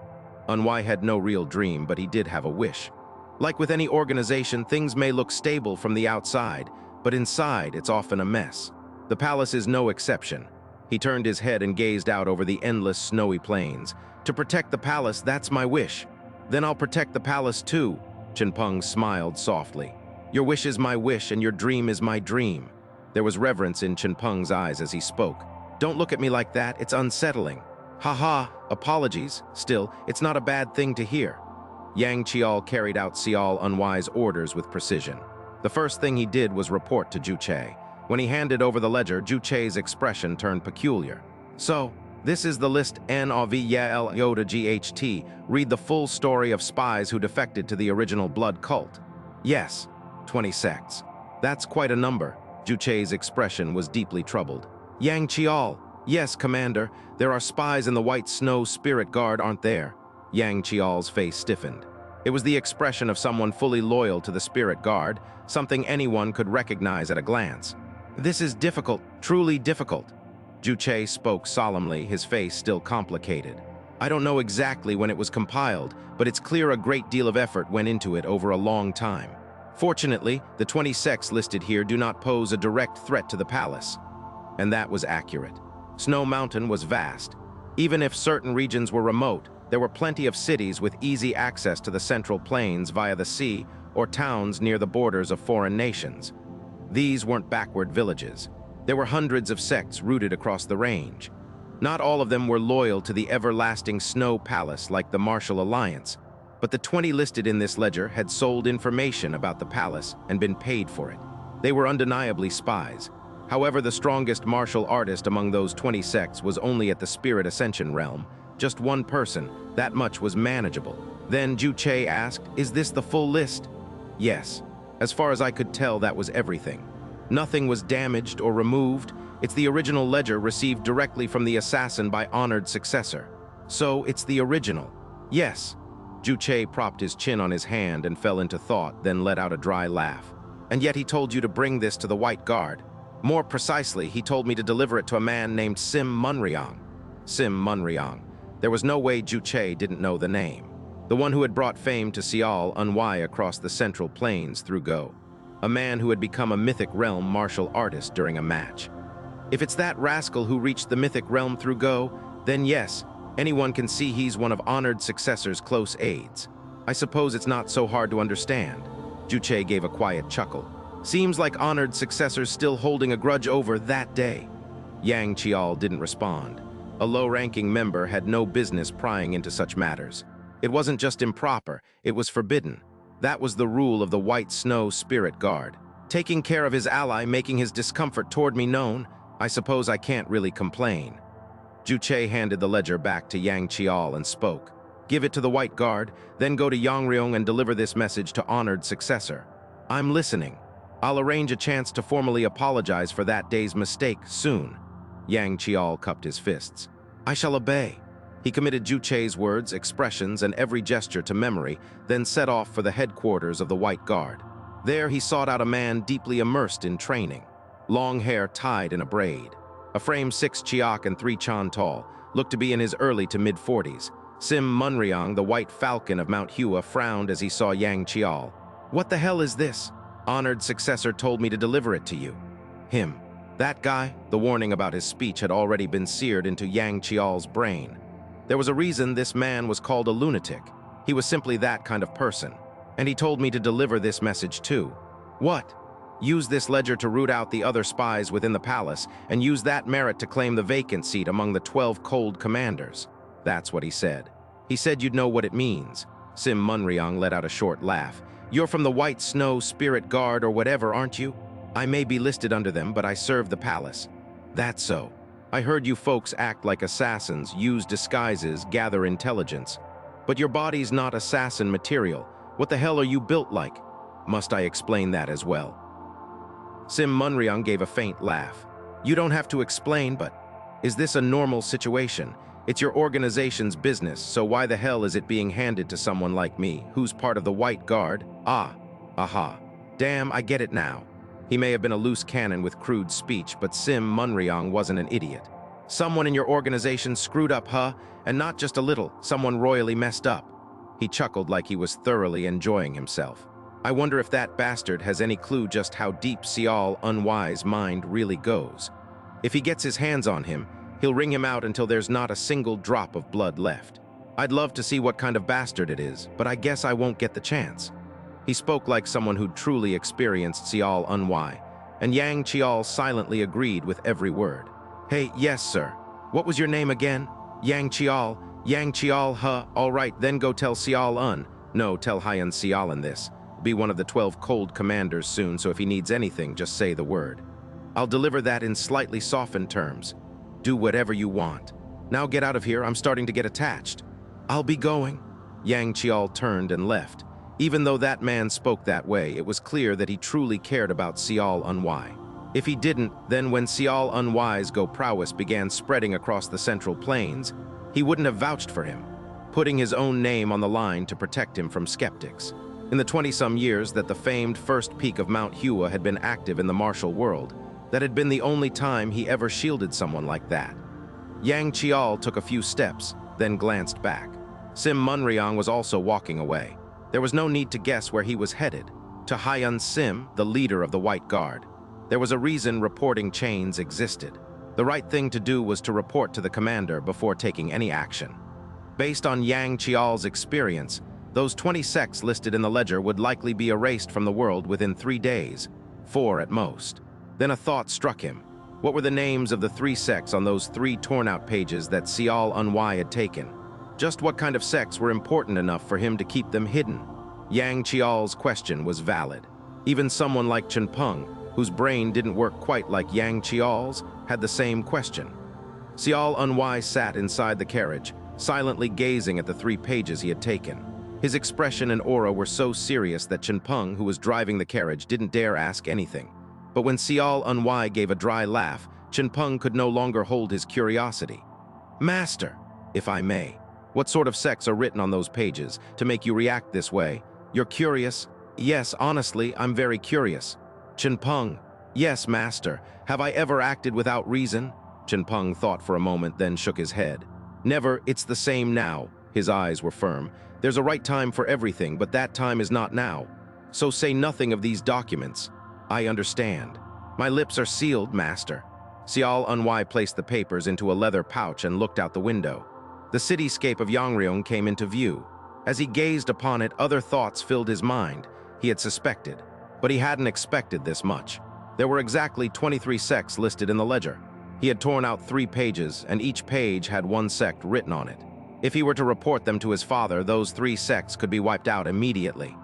Unwi had no real dream, but he did have a wish. Like with any organization, things may look stable from the outside, but inside it's often a mess. The palace is no exception. He turned his head and gazed out over the endless snowy plains. To protect the palace, that's my wish. Then I'll protect the palace too. Cheongpunggak smiled softly. Your wish is my wish and your dream is my dream. There was reverence in Cheongpunggak's eyes as he spoke. Don't look at me like that, it's unsettling. Haha, apologies. Still, it's not a bad thing to hear. Yang Chial carried out Sial Unwi's orders with precision. The first thing he did was report to Ju Che. When he handed over the ledger, Ju Che's expression turned peculiar. So, this is the list NOVYL Yoda GHT. Read the full story of spies who defected to the original blood cult. Yes, 20 sects. That's quite a number. Ju Che's expression was deeply troubled. Yang Chial. Yes, Commander. There are spies in the White Snow Spirit Guard, aren't there? Yang Chial's face stiffened. It was the expression of someone fully loyal to the Spirit Guard, something anyone could recognize at a glance. This is difficult, truly difficult. Ju Che spoke solemnly, his face still complicated. I don't know exactly when it was compiled, but it's clear a great deal of effort went into it over a long time. Fortunately, the 20 sects listed here do not pose a direct threat to the palace. And that was accurate. Snow Mountain was vast. Even if certain regions were remote, there were plenty of cities with easy access to the Central Plains via the sea or towns near the borders of foreign nations. These weren't backward villages. There were hundreds of sects rooted across the range. Not all of them were loyal to the everlasting Snow Palace like the Martial Alliance, but the 20 listed in this ledger had sold information about the palace and been paid for it. They were undeniably spies. However, the strongest martial artist among those 20 sects was only at the Spirit Ascension realm. Just one person, that much was manageable. Then Ju Che asked, is this the full list? Yes. As far as I could tell, that was everything. Nothing was damaged or removed. It's the original ledger received directly from the assassin by honored successor. So it's the original. Yes. Ju Che propped his chin on his hand and fell into thought, then let out a dry laugh. And yet he told you to bring this to the White Guard. More precisely, he told me to deliver it to a man named Sim Munryong. Sim Munryong. There was no way Ju Che didn't know the name. The one who had brought fame to Sial Unwi across the Central Plains through Go. A man who had become a Mythic Realm martial artist during a match. If it's that rascal who reached the Mythic Realm through Go, then yes, anyone can see he's one of honored successor's close aides. I suppose it's not so hard to understand. Ju Che gave a quiet chuckle. Seems like honored successor's still holding a grudge over that day. Yang Chial didn't respond. A low-ranking member had no business prying into such matters. It wasn't just improper, it was forbidden. That was the rule of the White Snow Spirit Guard. Taking care of his ally, making his discomfort toward me known, I suppose I can't really complain. Ju Che handed the ledger back to Yang Chial and spoke. Give it to the White Guard, then go to Jongmyeong and deliver this message to honored successor. I'm listening. I'll arrange a chance to formally apologize for that day's mistake soon. Yang Chial cupped his fists. I shall obey. He committed Ju Che's words, expressions, and every gesture to memory, then set off for the headquarters of the White Guard. There he sought out a man deeply immersed in training. Long hair tied in a braid. A frame 6 chiak and 3 chan tall, looked to be in his early to mid-40s. Sim Munryong, the White Falcon of Mount Hua, frowned as he saw Yang Chial. What the hell is this? Honored successor told me to deliver it to you. Him. That guy, the warning about his speech had already been seared into Yang Chial's brain. There was a reason this man was called a lunatic. He was simply that kind of person. And he told me to deliver this message too. What? Use this ledger to root out the other spies within the palace, and use that merit to claim the vacant seat among the 12 cold commanders. That's what he said. He said you'd know what it means. Sim Munryong let out a short laugh. You're from the White Snow Spirit Guard or whatever, aren't you? I may be listed under them, but I serve the palace. That's so. I heard you folks act like assassins, use disguises, gather intelligence. But your body's not assassin material. What the hell are you built like? Must I explain that as well? Sim Munryong gave a faint laugh. You don't have to explain, but is this a normal situation? It's your organization's business, so why the hell is it being handed to someone like me, who's part of the White Guard? Aha. Damn, I get it now. He may have been a loose cannon with crude speech, but Sim Munryong wasn't an idiot. Someone in your organization screwed up, huh? And not just a little, someone royally messed up. He chuckled like he was thoroughly enjoying himself. I wonder if that bastard has any clue just how deep Seol Unwi's mind really goes. If he gets his hands on him, he'll wring him out until there's not a single drop of blood left. I'd love to see what kind of bastard it is, but I guess I won't get the chance. He spoke like someone who'd truly experienced Seol Unwi, and Yang Cheol silently agreed with every word. Hey, yes, sir. What was your name again? Yang Cheol, huh? All right, then go tell Seol Un. No, tell Hyan Seolin this. Be one of the 12 cold commanders soon, so if he needs anything, just say the word. I'll deliver that in slightly softened terms. Do whatever you want. Now get out of here, I'm starting to get attached. I'll be going. Yang Cheol turned and left. Even though that man spoke that way, it was clear that he truly cared about Seol Unwi. If he didn't, then when Seol Unwi's go prowess began spreading across the Central Plains, he wouldn't have vouched for him, putting his own name on the line to protect him from skeptics. In the 20-some years that the famed first peak of Mount Hua had been active in the martial world, that had been the only time he ever shielded someone like that. Yang Cheol took a few steps, then glanced back. Sim Munryong was also walking away. There was no need to guess where he was headed. To Hyun Sim, the leader of the White Guard. There was a reason reporting chains existed. The right thing to do was to report to the commander before taking any action. Based on Yang Cheol's experience, those 20 sects listed in the ledger would likely be erased from the world within 3 days, 4 at most. Then a thought struck him. What were the names of the 3 sects on those 3 torn-out pages that Seol Unwi had taken? Just what kind of sects were important enough for him to keep them hidden? Yang Cheol's question was valid. Even someone like Cheongpunggak, whose brain didn't work quite like Yang Cheol's, had the same question. Seol Unwi sat inside the carriage, silently gazing at the 3 pages he had taken. His expression and aura were so serious that Cheongpunggak, who was driving the carriage, didn't dare ask anything. But when Seol Unwi gave a dry laugh, Cheongpunggak could no longer hold his curiosity. Master, if I may, what sort of sects are written on those pages to make you react this way? You're curious? Yes, honestly, I'm very curious. Cheongpunggak, yes, master. Have I ever acted without reason? Cheongpunggak thought for a moment, then shook his head. Never, it's the same now. His eyes were firm. There's a right time for everything, but that time is not now. So say nothing of these documents. I understand. My lips are sealed, master. Seol Unwi placed the papers into a leather pouch and looked out the window. The cityscape of Jongmyeong came into view. As he gazed upon it, other thoughts filled his mind. He had suspected, but he hadn't expected this much. There were exactly 23 sects listed in the ledger. He had torn out 3 pages, and each page had 1 sect written on it. If he were to report them to his father, those 3 sects could be wiped out immediately.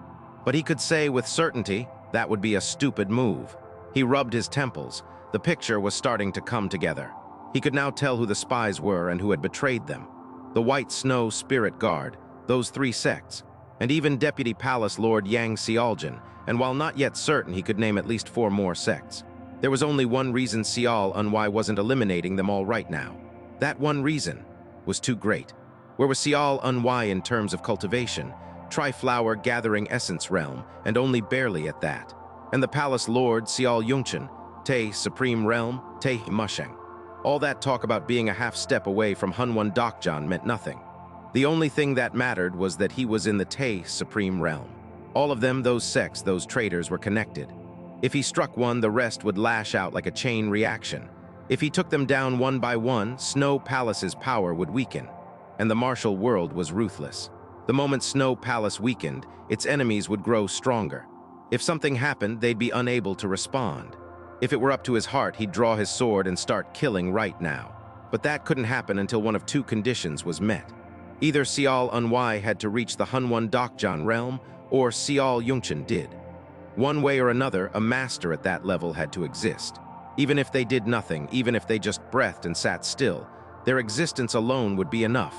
But he could say with certainty that would be a stupid move. He rubbed his temples. The picture was starting to come together. He could now tell who the spies were and who had betrayed them. The White Snow Spirit Guard, those 3 sects, and even Deputy Palace Lord Yang Seoljan, and while not yet certain, he could name at least 4 more sects. There was only one reason Seol Unwi wasn't eliminating them all right now. That one reason was too great. Where was Seol Unwi in terms of cultivation? Tri-flower gathering essence realm, and only barely at that. And the Palace Lord Seol Yungchen, Tae Supreme Realm, Tae Musheng. All that talk about being a half step away from Hunwon Dokjan meant nothing. The only thing that mattered was that he was in the Tae Supreme Realm. All of them, those sects, those traitors, were connected. If he struck one, the rest would lash out like a chain reaction. If he took them down one by one, Snow Palace's power would weaken, and the martial world was ruthless. The moment Snow Palace weakened, its enemies would grow stronger. If something happened, they'd be unable to respond. If it were up to his heart, he'd draw his sword and start killing right now. But that couldn't happen until one of 2 conditions was met. Either Seol Unwi had to reach the Hunwon Dokjan realm, or Seol Heukcheon did. One way or another, a master at that level had to exist. Even if they did nothing, even if they just breathed and sat still, their existence alone would be enough.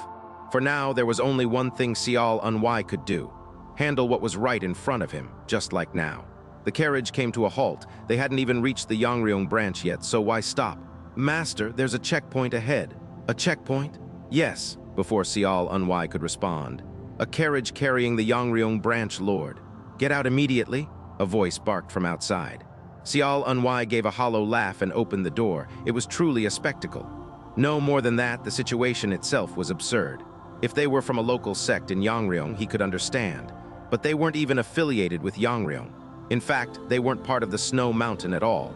For now, there was only one thing Seol Unwi could do: handle what was right in front of him, just like now. The carriage came to a halt. They hadn't even reached the Jongmyeong branch yet, so why stop? Master, there's a checkpoint ahead. A checkpoint? Yes, before Seol Unwi could respond. A carriage carrying the Jongmyeong branch lord. Get out immediately, a voice barked from outside. Seol Unwi gave a hollow laugh and opened the door. It was truly a spectacle. No more than that, the situation itself was absurd. If they were from a local sect in Jongmyeong, he could understand. But they weren't even affiliated with Jongmyeong. In fact, they weren't part of the Snow Mountain at all.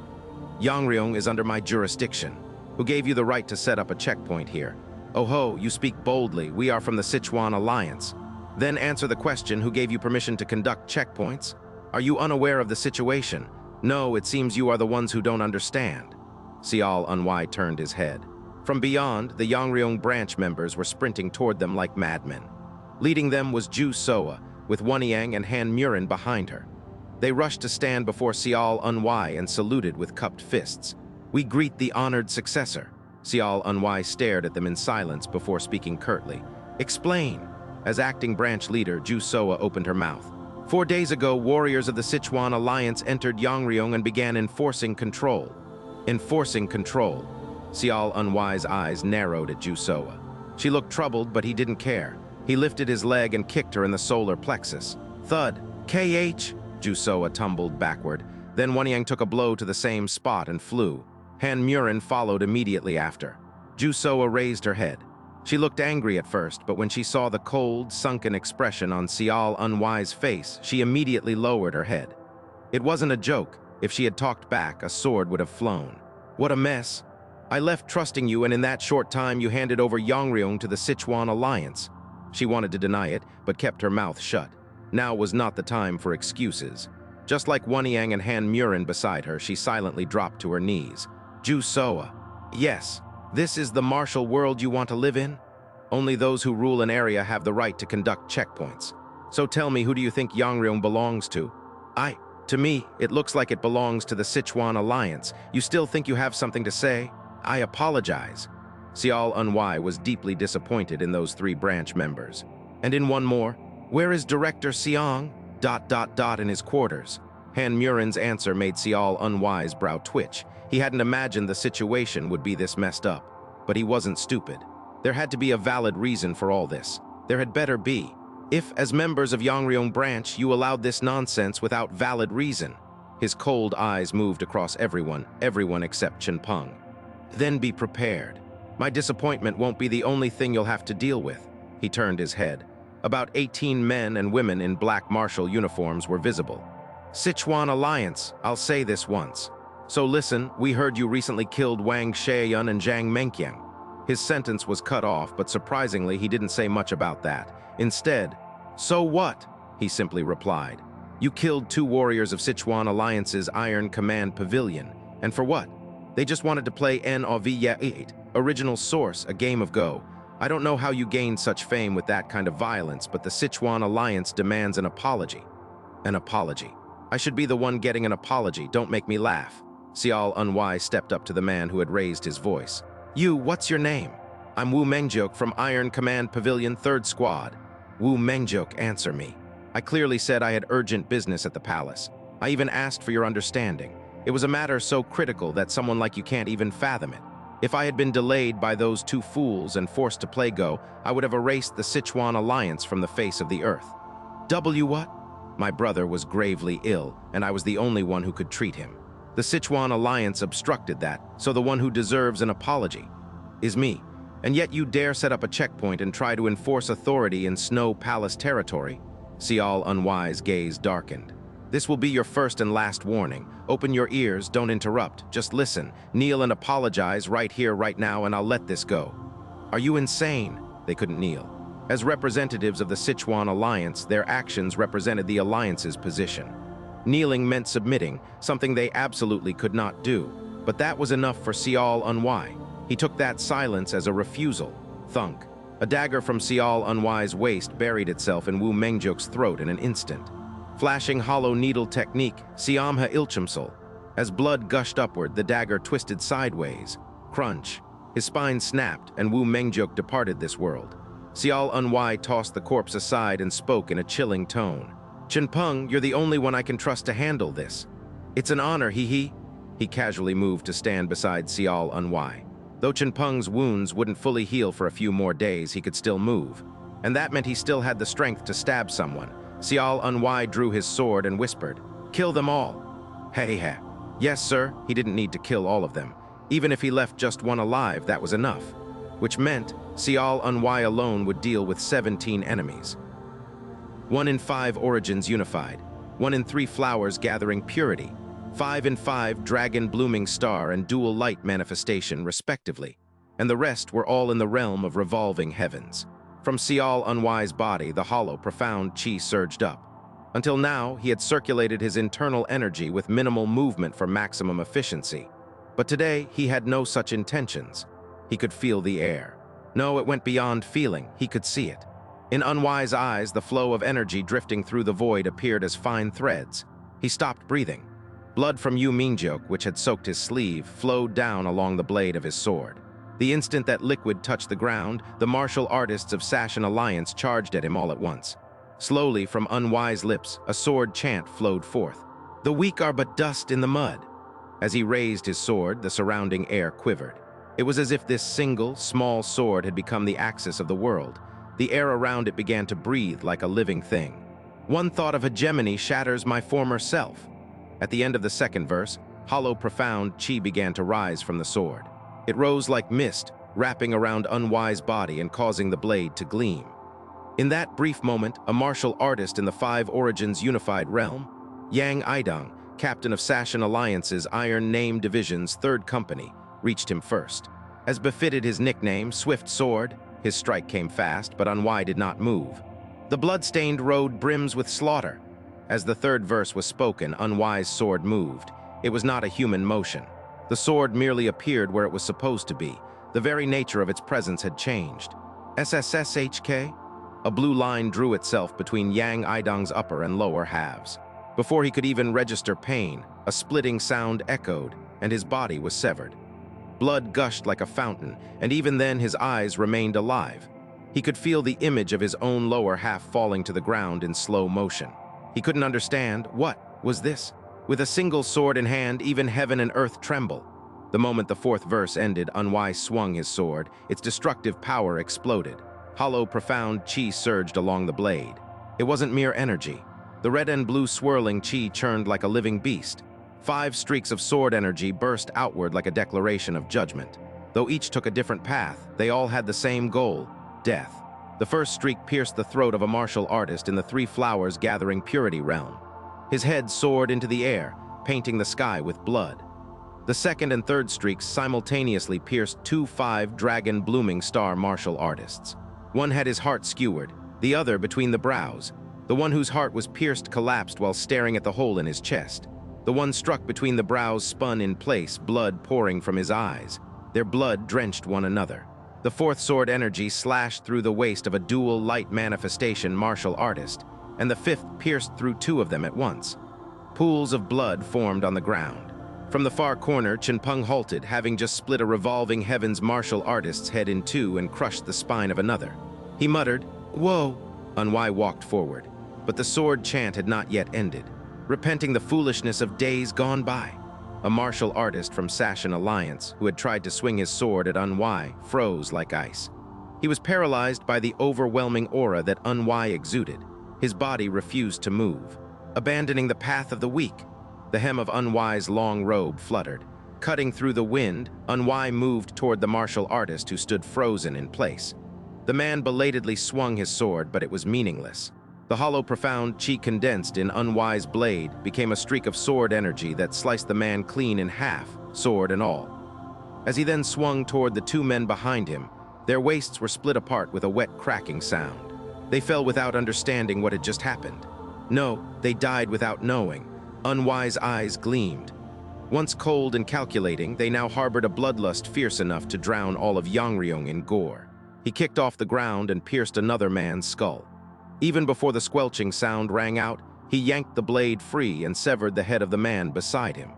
Jongmyeong is under my jurisdiction. Who gave you the right to set up a checkpoint here? Oh ho, you speak boldly. We are from the Sichuan Alliance. Then answer the question, who gave you permission to conduct checkpoints? Are you unaware of the situation? No, it seems you are the ones who don't understand. Seol Unwi turned his head. From beyond, the Jongmyeong branch members were sprinting toward them like madmen. Leading them was Ju Soa, with Wonyang and Han Murin behind her. They rushed to stand before Seol Unwi and saluted with cupped fists. We greet the honored successor. Seol Unwi stared at them in silence before speaking curtly. Explain. As acting branch leader, Ju Soa opened her mouth. 4 days ago, warriors of the Sichuan Alliance entered Jongmyeong and began enforcing control. Enforcing control. Seol Unwi's eyes narrowed at Ju Soa. She looked troubled, but he didn't care. He lifted his leg and kicked her in the solar plexus. Thud. KH. Ju Soa tumbled backward. Then Wonyang took a blow to the same spot and flew. Han Murin followed immediately after. Ju Soa raised her head. She looked angry at first, but when she saw the cold, sunken expression on Seol Unwi's face, she immediately lowered her head. It wasn't a joke. If she had talked back, a sword would have flown. What a mess. I left trusting you, and in that short time you handed over Jongmyeong to the Sichuan Alliance. She wanted to deny it, but kept her mouth shut. Now was not the time for excuses. Just like Wonyang and Han Murin beside her, she silently dropped to her knees. Ju Soa. Yes, this is the martial world you want to live in? Only those who rule an area have the right to conduct checkpoints. So tell me, who do you think Jongmyeong belongs to? To me, it looks like it belongs to the Sichuan Alliance. You still think you have something to say? I apologize. Seol Unwi was deeply disappointed in those 3 branch members. And in one more, where is Director Seong? ... in his quarters. Han Murin's answer made Seol Unwi's brow twitch. He hadn't imagined the situation would be this messed up. But he wasn't stupid. There had to be a valid reason for all this. There had better be. If, as members of Jongmyeong branch, you allowed this nonsense without valid reason. His cold eyes moved across everyone except Cheongpunggak. Then be prepared. My disappointment won't be the only thing you'll have to deal with. He turned his head. About 18 men and women in black martial uniforms were visible. Sichuan Alliance, I'll say this once. So listen, we heard you recently killed Wang Shaeyun and Jang Menkyang. His sentence was cut off, but surprisingly he didn't say much about that. Instead, so what? He simply replied. You killed 2 warriors of Sichuan Alliance's Iron Command Pavilion. And for what? They just wanted to play N.O.V. Original Source, a game of Go. I don't know how you gained such fame with that kind of violence, but the Sichuan Alliance demands an apology. An apology. I should be the one getting an apology, don't make me laugh. Seol Unwi stepped up to the man who had raised his voice. You, what's your name? I'm Wu Mengjuk from Iron Command Pavilion 3rd Squad. Wu Mengjuk, answer me. I clearly said I had urgent business at the palace. I even asked for your understanding. It was a matter so critical that someone like you can't even fathom it. If I had been delayed by those 2 fools and forced to play Go, I would have erased the Sichuan Alliance from the face of the earth. What? My brother was gravely ill, and I was the only one who could treat him. The Sichuan Alliance obstructed that, so the one who deserves an apology is me. And yet you dare set up a checkpoint and try to enforce authority in Snow Palace territory? Seol Unwi's gaze darkened. This will be your first and last warning. Open your ears, don't interrupt, just listen. Kneel and apologize right here, right now, and I'll let this go. Are you insane? They couldn't kneel. As representatives of the Sichuan Alliance, their actions represented the Alliance's position. Kneeling meant submitting, something they absolutely could not do. But that was enough for Seol Unwi. He took that silence as a refusal. Thunk. A dagger from Sial Unwi's waist buried itself in Wu Mengjok's throat in an instant. Flashing hollow needle technique, Siamha Ilchimsul. As blood gushed upward, the dagger twisted sideways. Crunch. His spine snapped, and Wu Mengjok departed this world. Sial Unwi tossed the corpse aside and spoke in a chilling tone. "Cheongpunggak, you're the only one I can trust to handle this." "It's an honor, hee." He casually moved to stand beside Sial Unwi. Though Cheongpunggak's wounds wouldn't fully heal for a few more days, he could still move. And that meant he still had the strength to stab someone. Sial Unwi drew his sword and whispered, "Kill them all." Hey. Yes, sir, he didn't need to kill all of them. Even if he left just one alive, that was enough. Which meant Sial Unwi alone would deal with 17 enemies. 1 in 5 origins unified, 1 in 3 flowers gathering purity, 5 in 5 dragon blooming star and dual light manifestation respectively, and the rest were all in the realm of revolving heavens. From Sial Unwi's body, the hollow, profound chi surged up. Until now, he had circulated his internal energy with minimal movement for maximum efficiency. But today, he had no such intentions. He could feel the air. No, it went beyond feeling, he could see it. In Unwi's eyes, the flow of energy drifting through the void appeared as fine threads. He stopped breathing. Blood from Wu Mengjok, which had soaked his sleeve, flowed down along the blade of his sword. The instant that liquid touched the ground, the martial artists of Sashin Alliance charged at him all at once. Slowly, from Unwi's lips, a sword chant flowed forth. "The weak are but dust in the mud." As he raised his sword, the surrounding air quivered. It was as if this single, small sword had become the axis of the world. The air around it began to breathe like a living thing. "One thought of hegemony shatters my former self." At the end of the second verse, hollow, profound chi began to rise from the sword. It rose like mist, wrapping around Unwi's body and causing the blade to gleam. In that brief moment, a martial artist in the 5 origins unified realm, Yang Aidong, captain of Sashin Alliance's Iron Name Division's 3rd Company, reached him first. As befitted his nickname, Swift Sword, his strike came fast, but Unwi did not move. The blood-stained road brims with slaughter. As the 3rd verse was spoken, Unwi's sword moved. It was not a human motion. The sword merely appeared where it was supposed to be. The very nature of its presence had changed. SSSHK? A blue line drew itself between Yang Aidong's upper and lower halves. Before he could even register pain, a splitting sound echoed, and his body was severed. Blood gushed like a fountain, and even then his eyes remained alive. He could feel the image of his own lower half falling to the ground in slow motion. He couldn't understand. What was this? With a single sword in hand, even heaven and earth tremble. The moment the 4th verse ended, Unwi swung his sword. Its destructive power exploded. Hollow, profound chi surged along the blade. It wasn't mere energy. The red and blue swirling chi churned like a living beast. 5 streaks of sword energy burst outward like a declaration of judgment. Though each took a different path, they all had the same goal: death. The first streak pierced the throat of a martial artist in the 3 flowers gathering purity realm. His head soared into the air, painting the sky with blood. The second and third streaks simultaneously pierced 2 5 dragon blooming star martial artists. One had his heart skewered, the other between the brows. The one whose heart was pierced collapsed while staring at the hole in his chest. The one struck between the brows spun in place, blood pouring from his eyes. Their blood drenched one another. The 4th sword energy slashed through the waist of a dual light manifestation martial artist, and the 5th pierced through 2 of them at once. Pools of blood formed on the ground. From the far corner, Cheongpunggak halted, having just split a revolving heavens martial artist's head in 2 and crushed the spine of another. He muttered, "Whoa!" Unwi walked forward, but the sword chant had not yet ended, repenting the foolishness of days gone by. A martial artist from Sashin Alliance, who had tried to swing his sword at Unwi, froze like ice. He was paralyzed by the overwhelming aura that Unwi exuded. His body refused to move. Abandoning the path of the weak, the hem of Unwi's long robe fluttered. Cutting through the wind, Unwi moved toward the martial artist who stood frozen in place. The man belatedly swung his sword, but it was meaningless. The hollow, profound chi condensed in Unwi's blade became a streak of sword energy that sliced the man clean in half, sword and all. As he then swung toward the 2 men behind him, their waists were split apart with a wet cracking sound. They fell without understanding what had just happened. No, they died without knowing. Unwi's eyes gleamed. Once cold and calculating, they now harbored a bloodlust fierce enough to drown all of Jongmyeong in gore. He kicked off the ground and pierced another man's skull. Even before the squelching sound rang out, he yanked the blade free and severed the head of the man beside him.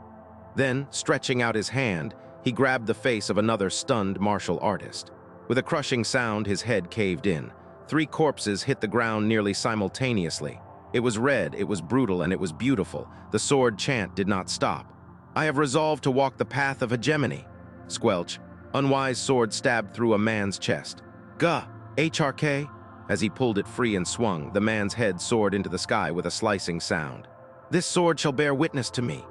Then, stretching out his hand, he grabbed the face of another stunned martial artist. With a crushing sound, his head caved in. 3 corpses hit the ground nearly simultaneously. It was red, it was brutal, and it was beautiful. The sword chant did not stop. I have resolved to walk the path of hegemony. Squelch. Unwi's sword stabbed through a man's chest. Gah! HRK? As he pulled it free and swung, the man's head soared into the sky with a slicing sound. This sword shall bear witness to me.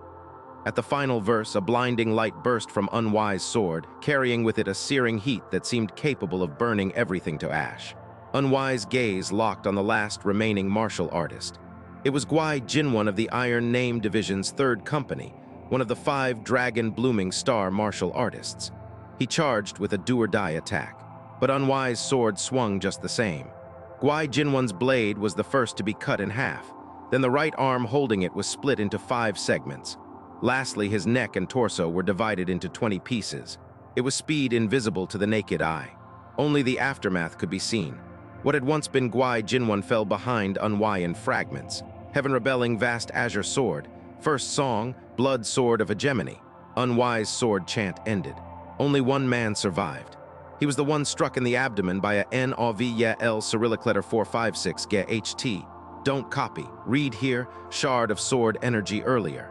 At the final verse, a blinding light burst from Unwi's sword, carrying with it a searing heat that seemed capable of burning everything to ash. Unwi's gaze locked on the last remaining martial artist. It was Gwai Jinwon of the Iron Name Division's 3rd Company, one of the 5 Dragon Blooming Star martial artists. He charged with a do-or-die attack, but Unwi's sword swung just the same. Gwai Jinwon's blade was the first to be cut in half. Then the right arm holding it was split into 5 segments. Lastly, his neck and torso were divided into 20 pieces. It was speed invisible to the naked eye. Only the aftermath could be seen. What had once been Gwai Jinwon fell behind Unwi in fragments. Heaven rebelling vast azure sword. First song, blood sword of hegemony. Unwi's sword chant ended. Only one man survived. He was the one struck in the abdomen by a NOV Cyrillic letter 456 HT. Don't copy. Read here, shard of sword energy earlier.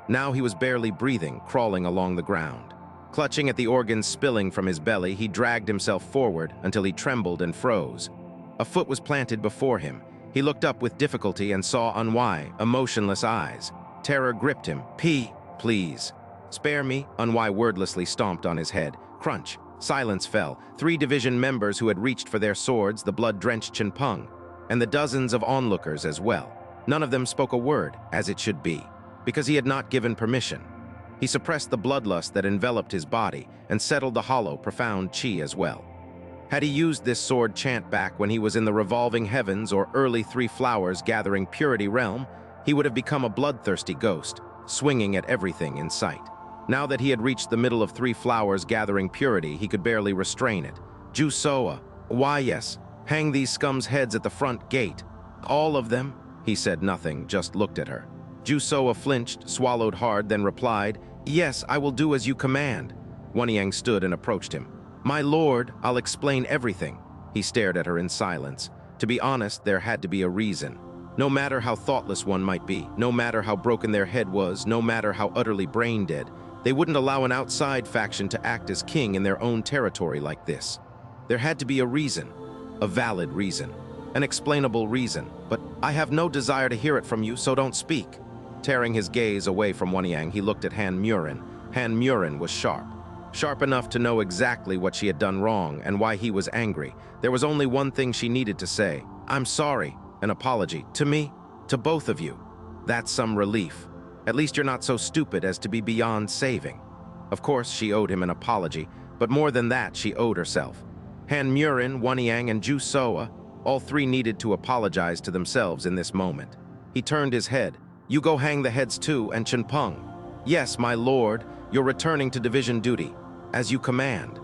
Now he was barely breathing, crawling along the ground. Clutching at the organs spilling from his belly, he dragged himself forward until he trembled and froze. A foot was planted before him. He looked up with difficulty and saw Unwi, emotionless eyes. Terror gripped him. Please. Spare me, Unwi wordlessly stomped on his head. Crunch. Silence fell. 3 division members who had reached for their swords, the blood-drenched Cheongpunggak, and the dozens of onlookers as well. None of them spoke a word, as it should be, because he had not given permission. He suppressed the bloodlust that enveloped his body and settled the hollow, profound chi as well. Had he used this sword chant back when he was in the revolving heavens or early 3 flowers gathering purity realm, he would have become a bloodthirsty ghost, swinging at everything in sight. Now that he had reached the middle of 3 flowers gathering purity, he could barely restrain it. Jusoa, why yes, hang these scum's heads at the front gate. All of them? He said nothing, just looked at her. Jusoa flinched, swallowed hard, then replied, Yes, I will do as you command. Jongmyeong stood and approached him. My lord, I'll explain everything. He stared at her in silence. To be honest, there had to be a reason. No matter how thoughtless one might be, no matter how broken their head was, no matter how utterly brain-dead, they wouldn't allow an outside faction to act as king in their own territory like this. There had to be a reason, a valid reason, an explainable reason, but I have no desire to hear it from you, so don't speak. Tearing his gaze away from Jongmyeong, he looked at Han Murin. Han Murin was sharp enough to know exactly what she had done wrong and why he was angry. There was only one thing she needed to say. I'm sorry, an apology, to me, to both of you. That's some relief. At least you're not so stupid as to be beyond saving. Of course, she owed him an apology, but more than that, she owed herself. Han Murin, Jongmyeong, and Ju Soa, all 3 needed to apologize to themselves in this moment. He turned his head. You go hang the heads too, and Cheongpunggak. Yes, my lord, you're returning to division duty, as you command.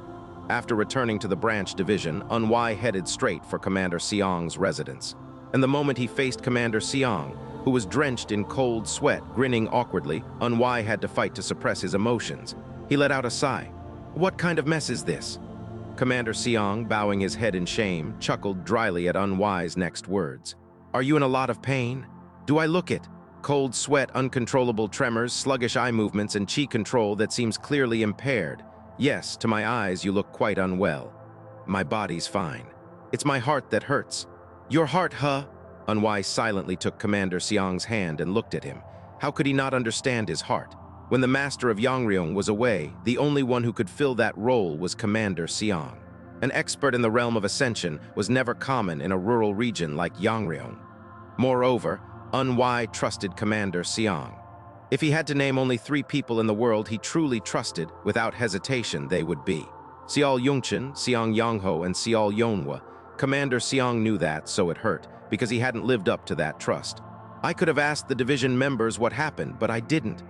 After returning to the branch division, Unwi headed straight for Commander Seong's residence. And the moment he faced Commander Seong, who was drenched in cold sweat, grinning awkwardly, Unwi had to fight to suppress his emotions. He let out a sigh. What kind of mess is this? Commander Seong, bowing his head in shame, chuckled dryly at Unwi's next words. Are you in a lot of pain? Do I look it? Cold sweat, uncontrollable tremors, sluggish eye movements, and chi control that seems clearly impaired. Yes, to my eyes you look quite unwell. My body's fine. It's my heart that hurts. Your heart, huh? Unwi silently took Commander Seong's hand and looked at him. How could he not understand his heart? When the master of Jongmyeong was away, the only one who could fill that role was Commander Seong. An expert in the realm of ascension was never common in a rural region like Jongmyeong. Moreover, Unwi trusted Commander Seong. If he had to name only 3 people in the world he truly trusted, without hesitation they would be Seol Yungcheon, Seong Yongho, and Seol Yonhwa. Commander Seong knew that, so it hurt, because he hadn't lived up to that trust. I could have asked the division members what happened, but I didn't.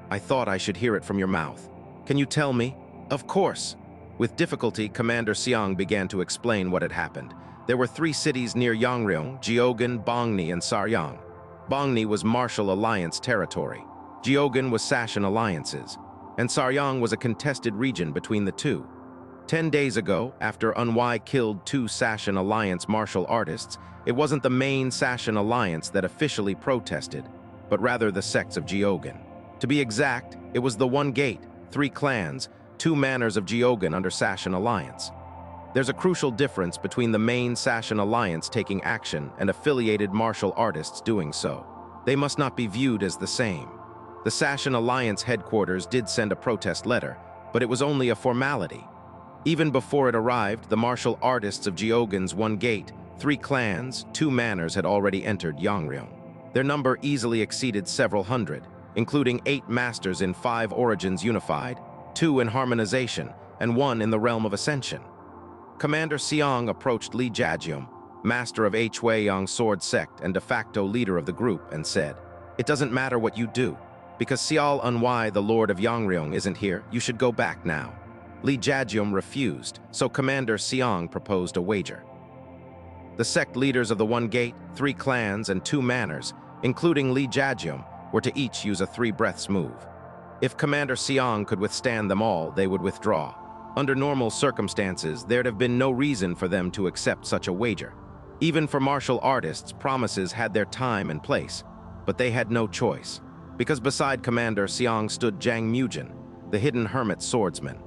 I thought I should hear it from your mouth. Can you tell me? Of course. With difficulty, Commander Seong began to explain what had happened. There were 3 cities near Yangryong: Jeogan, Bongni, and Saryang. Bongni was Martial Alliance territory. Jeogan was Sashan Alliances, and Saryang was a contested region between the two. 10 days ago, after Unwi killed 2 Sashan Alliance martial artists, it wasn't the main Sashan Alliance that officially protested, but rather the sects of Jeogan. To be exact, it was the One Gate, 3 clans, 2 manors of Jeogan under Sashan Alliance. There's a crucial difference between the main Sashan Alliance taking action and affiliated martial artists doing so. They must not be viewed as the same. The Sashan Alliance headquarters did send a protest letter, but it was only a formality. Even before it arrived, the martial artists of Jeogan's One Gate, 3 clans, 2 manors had already entered Yangryong. Their number easily exceeded several hundred, including 8 masters in 5 origins unified, 2 in harmonization, and 1 in the realm of ascension. Commander Seong approached Lee Jajium, master of Heukcheon sword sect and de facto leader of the group, and said, "It doesn't matter what you do. Because Seol Unwi, the lord of Yangryong, isn't here, you should go back now." Lee Jajium refused, so Commander Seong proposed a wager. The sect leaders of the One Gate, 3 clans, and 2 manors, including Lee Jajium, were to each use a 3 breaths move. If Commander Seong could withstand them all, they would withdraw. Under normal circumstances, there'd have been no reason for them to accept such a wager. Even for martial artists, promises had their time and place, but they had no choice, because beside Commander Seong stood Jongmyeong, the hidden hermit swordsman.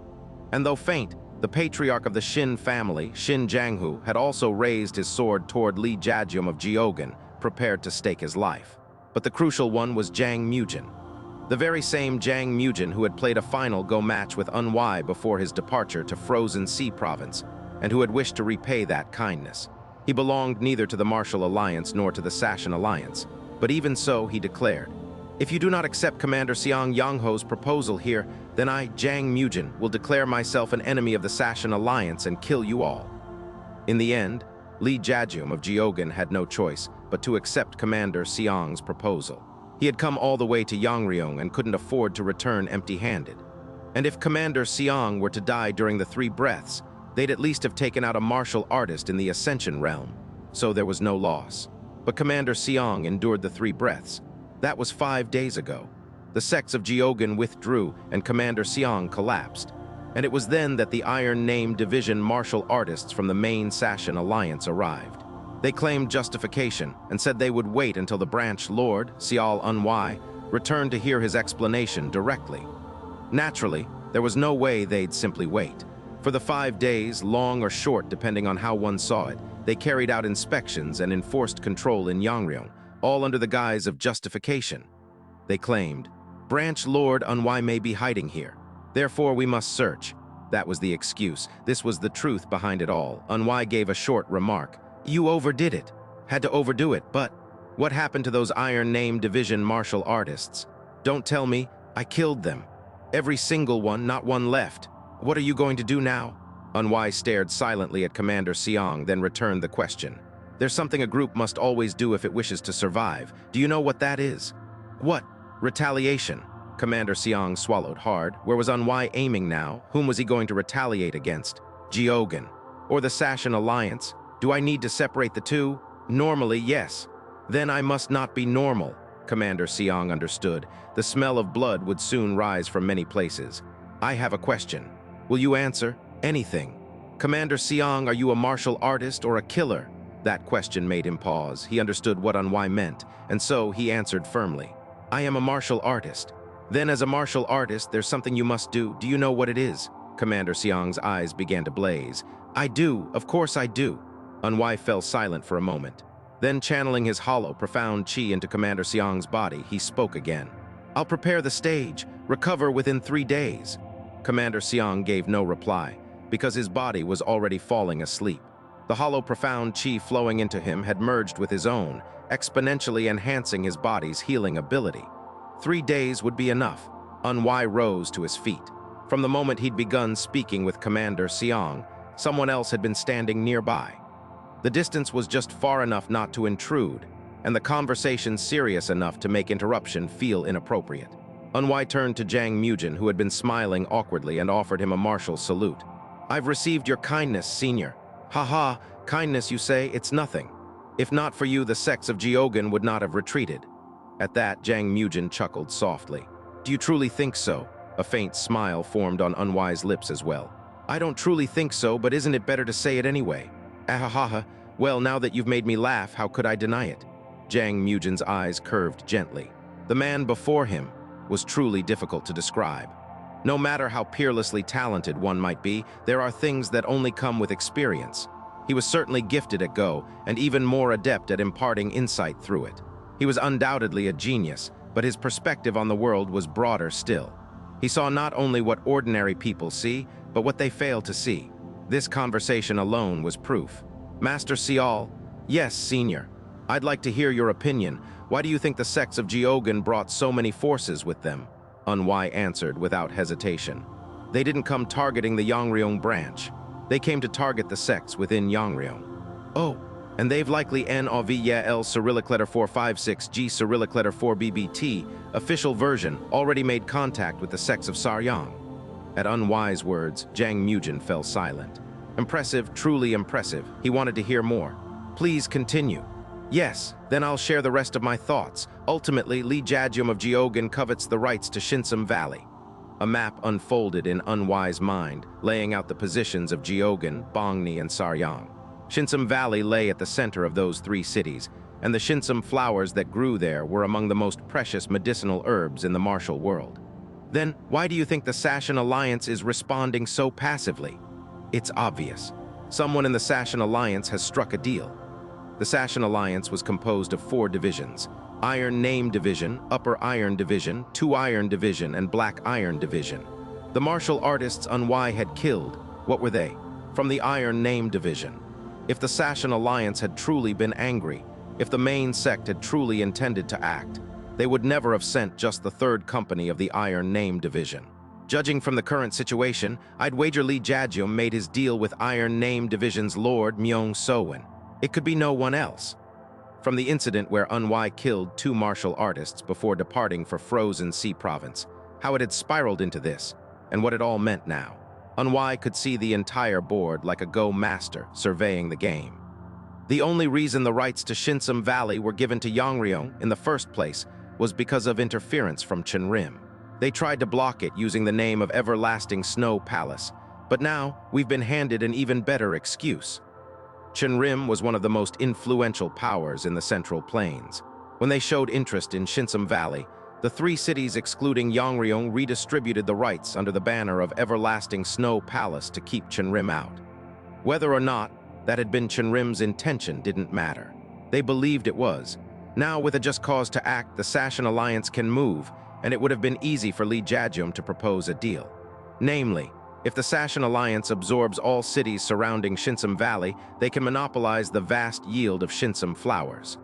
And though faint, the patriarch of the Shin family, Shin Janghu, had also raised his sword toward Lee Jajium of Jeogan, prepared to stake his life. But the crucial one was Jongmyeong, the very same Jongmyeong who had played a final go match with Unwi before his departure to Frozen Sea Province, and who had wished to repay that kindness. He belonged neither to the Martial Alliance nor to the Sashan Alliance, but even so, he declared, "If you do not accept Commander Seong Yangho's proposal here, then I, Jongmyeong, will declare myself an enemy of the Sashan Alliance and kill you all." In the end, Lee Jajium of Jeogan had no choice but to accept Commander Seong's proposal. He had come all the way to Yangryong and couldn't afford to return empty-handed. And if Commander Seong were to die during the 3 breaths, they'd at least have taken out a martial artist in the Ascension realm, so there was no loss. But Commander Seong endured the 3 breaths. That was 5 days ago. The sects of Jeogan withdrew and Commander Seong collapsed. And it was then that the Iron Name Division martial artists from the main Sashan Alliance arrived. They claimed justification and said they would wait until the branch lord, Seol Unwi, returned to hear his explanation directly. Naturally, there was no way they'd simply wait. For the 5 days, long or short depending on how one saw it, they carried out inspections and enforced control in Yangryong, all under the guise of justification. They claimed, "Branch Lord Unwi may be hiding here. Therefore, we must search." That was the excuse. This was the truth behind it all. Unwi gave a short remark. "You overdid it. Had to overdo it, but what happened to those Iron Name Division martial artists? Don't tell me. I killed them. Every single one, not one left. What are you going to do now?" Unwi stared silently at Commander Seong, then returned the question. "There's something a group must always do if it wishes to survive. Do you know what that is?" "What? Retaliation." Commander Seong swallowed hard. Where was Unwi aiming now? Whom was he going to retaliate against? Jeogan? Or the Sashan Alliance? Do I need to separate the two? Normally, yes. Then I must not be normal. Commander Seong understood. The smell of blood would soon rise from many places. "I have a question. Will you answer? Anything." "Commander Seong, are you a martial artist or a killer?" That question made him pause. He understood what Unwi meant, and so he answered firmly. "I am a martial artist." "Then as a martial artist, there's something you must do. Do you know what it is?" Commander Seong's eyes began to blaze. "I do. Of course I do." Unwi fell silent for a moment. Then, channeling his hollow, profound chi into Commander Seong's body, he spoke again. "I'll prepare the stage. Recover within 3 days." Commander Seong gave no reply, because his body was already falling asleep. The hollow, profound chi flowing into him had merged with his own, exponentially enhancing his body's healing ability. 3 days would be enough. Unwi rose to his feet. From the moment he'd begun speaking with Commander Seong, someone else had been standing nearby. The distance was just far enough not to intrude, and the conversation serious enough to make interruption feel inappropriate. Unwi turned to Jongmyeong, who had been smiling awkwardly, and offered him a martial salute. I've received your kindness, senior. Haha, kindness you say, it's nothing. If not for you, the sects of Jeogan would not have retreated. At that, Jongmyeong chuckled softly. Do you truly think so? A faint smile formed on Unwi's lips as well. I don't truly think so, but isn't it better to say it anyway? Ahahaha, well, now that you've made me laugh, how could I deny it? Jongmyeong's eyes curved gently. The man before him was truly difficult to describe. No matter how peerlessly talented one might be, there are things that only come with experience. He was certainly gifted at Go, and even more adept at imparting insight through it. He was undoubtedly a genius, but his perspective on the world was broader still. He saw not only what ordinary people see, but what they fail to see. This conversation alone was proof. Master Sial, yes, senior. I'd like to hear your opinion. Why do you think the sects of Jeogan brought so many forces with them? Unwi answered without hesitation. They didn't come targeting the Jongmyeong branch. They came to target the sects within Jongmyeong. Oh, and they've likely N-O-V-Y-L Cyrillic letter 456G Cyrillic letter 4BBT, official version, already made contact with the sects of Saryang. At Unwi's words, Jongmyeong fell silent. Impressive, truly impressive. He wanted to hear more. Please continue. Yes, then I'll share the rest of my thoughts. Ultimately, Lee Jaejeom of Jeogan covets the rights to Shinsum Valley. A map unfolded in Unwi's mind, laying out the positions of Jeogan, Bongni, and Saryang. Shinsum Valley lay at the center of those three cities, and the Shinsum flowers that grew there were among the most precious medicinal herbs in the martial world. Then, why do you think the Sashan Alliance is responding so passively? It's obvious. Someone in the Sashan Alliance has struck a deal. The Sashan Alliance was composed of 4 divisions: Iron Name Division, Upper Iron Division, 2 Iron Division, and Black Iron Division. The martial artists Unwi had killed, what were they? From the Iron Name Division. If the Sashan Alliance had truly been angry, if the main sect had truly intended to act, they would never have sent just the 3rd company of the Iron Name Division. Judging from the current situation, I'd wager Lee Jaejeom made his deal with Iron Name Division's Lord Myung Soin. It could be no one else. From the incident where Unwi killed 2 martial artists before departing for Frozen Sea Province, how it had spiraled into this, and what it all meant now. Unwi could see the entire board like a Go master surveying the game. The only reason the rights to Shinsum Valley were given to Jongmyeong in the first place was because of interference from Chenrim. They tried to block it using the name of Everlasting Snow Palace, but now we've been handed an even better excuse. Chenrim was one of the most influential powers in the Central Plains. When they showed interest in Shinsum Valley, the 3 cities excluding Jongmyeong redistributed the rights under the banner of Everlasting Snow Palace to keep Chenrim out. Whether or not that had been Chenrim's intention didn't matter. They believed it was. Now, with a just cause to act, the Sashan Alliance can move, and it would have been easy for Lee Jaejeom to propose a deal. Namely, if the Sashan Alliance absorbs all cities surrounding Shinsum Valley, they can monopolize the vast yield of Shinsum flowers.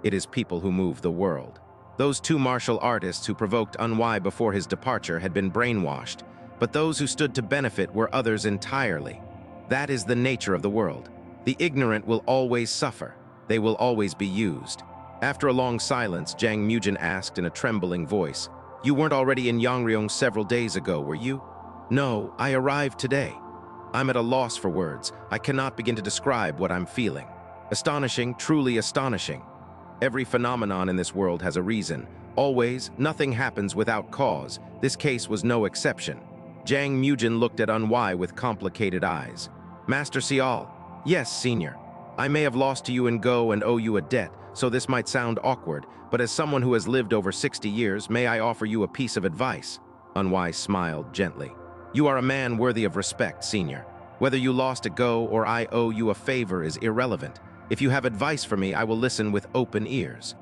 It is people who move the world. Those 2 martial artists who provoked Unwi before his departure had been brainwashed, but those who stood to benefit were others entirely. That is the nature of the world. The ignorant will always suffer. They will always be used. After a long silence, Jongmyeong asked in a trembling voice, "You weren't already in Jongmyeong several days ago, were you?" "No, I arrived today." I'm at a loss for words. I cannot begin to describe what I'm feeling. Astonishing, truly astonishing. Every phenomenon in this world has a reason. Always, nothing happens without cause. This case was no exception. Jongmyeong looked at Unwi with complicated eyes. "Master Sial." "Yes, senior. I may have lost to you in Go and owe you a debt, so this might sound awkward, but as someone who has lived over 60 years, may I offer you a piece of advice?" Unwi smiled gently. "You are a man worthy of respect, senior. Whether you lost at Go or I owe you a favor is irrelevant. If you have advice for me, I will listen with open ears."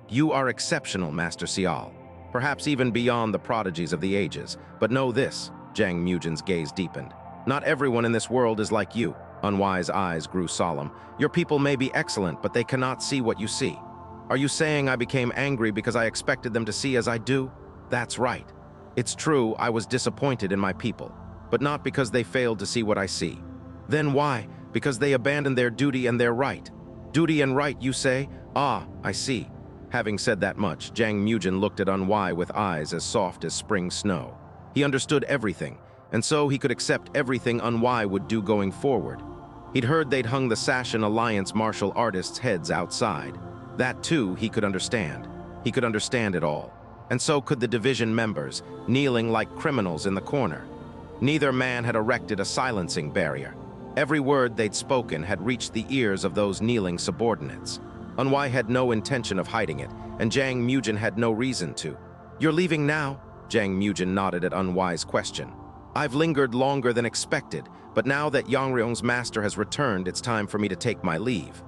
"You are exceptional, Master Sial. Perhaps even beyond the prodigies of the ages. But know this," Jongmyeong's gaze deepened. "Not everyone in this world is like you." Unwi's eyes grew solemn. "Your people may be excellent, but they cannot see what you see. Are you saying I became angry because I expected them to see as I do? That's right. It's true, I was disappointed in my people, but not because they failed to see what I see. Then why? Because they abandoned their duty and their right. Duty and right, you say? Ah, I see." Having said that much, Jongmyeong looked at Unwi with eyes as soft as spring snow. He understood everything, and so he could accept everything Unwi would do going forward. He'd heard they'd hung the Sashin Alliance martial artists' heads outside. That, too, he could understand. He could understand it all. And so could the division members, kneeling like criminals in the corner. Neither man had erected a silencing barrier. Every word they'd spoken had reached the ears of those kneeling subordinates. Unwi had no intention of hiding it, and Jongmyeong had no reason to. "You're leaving now?" Jongmyeong nodded at Unwi's question. "I've lingered longer than expected, but now that Jongmyeong's master has returned, it's time for me to take my leave."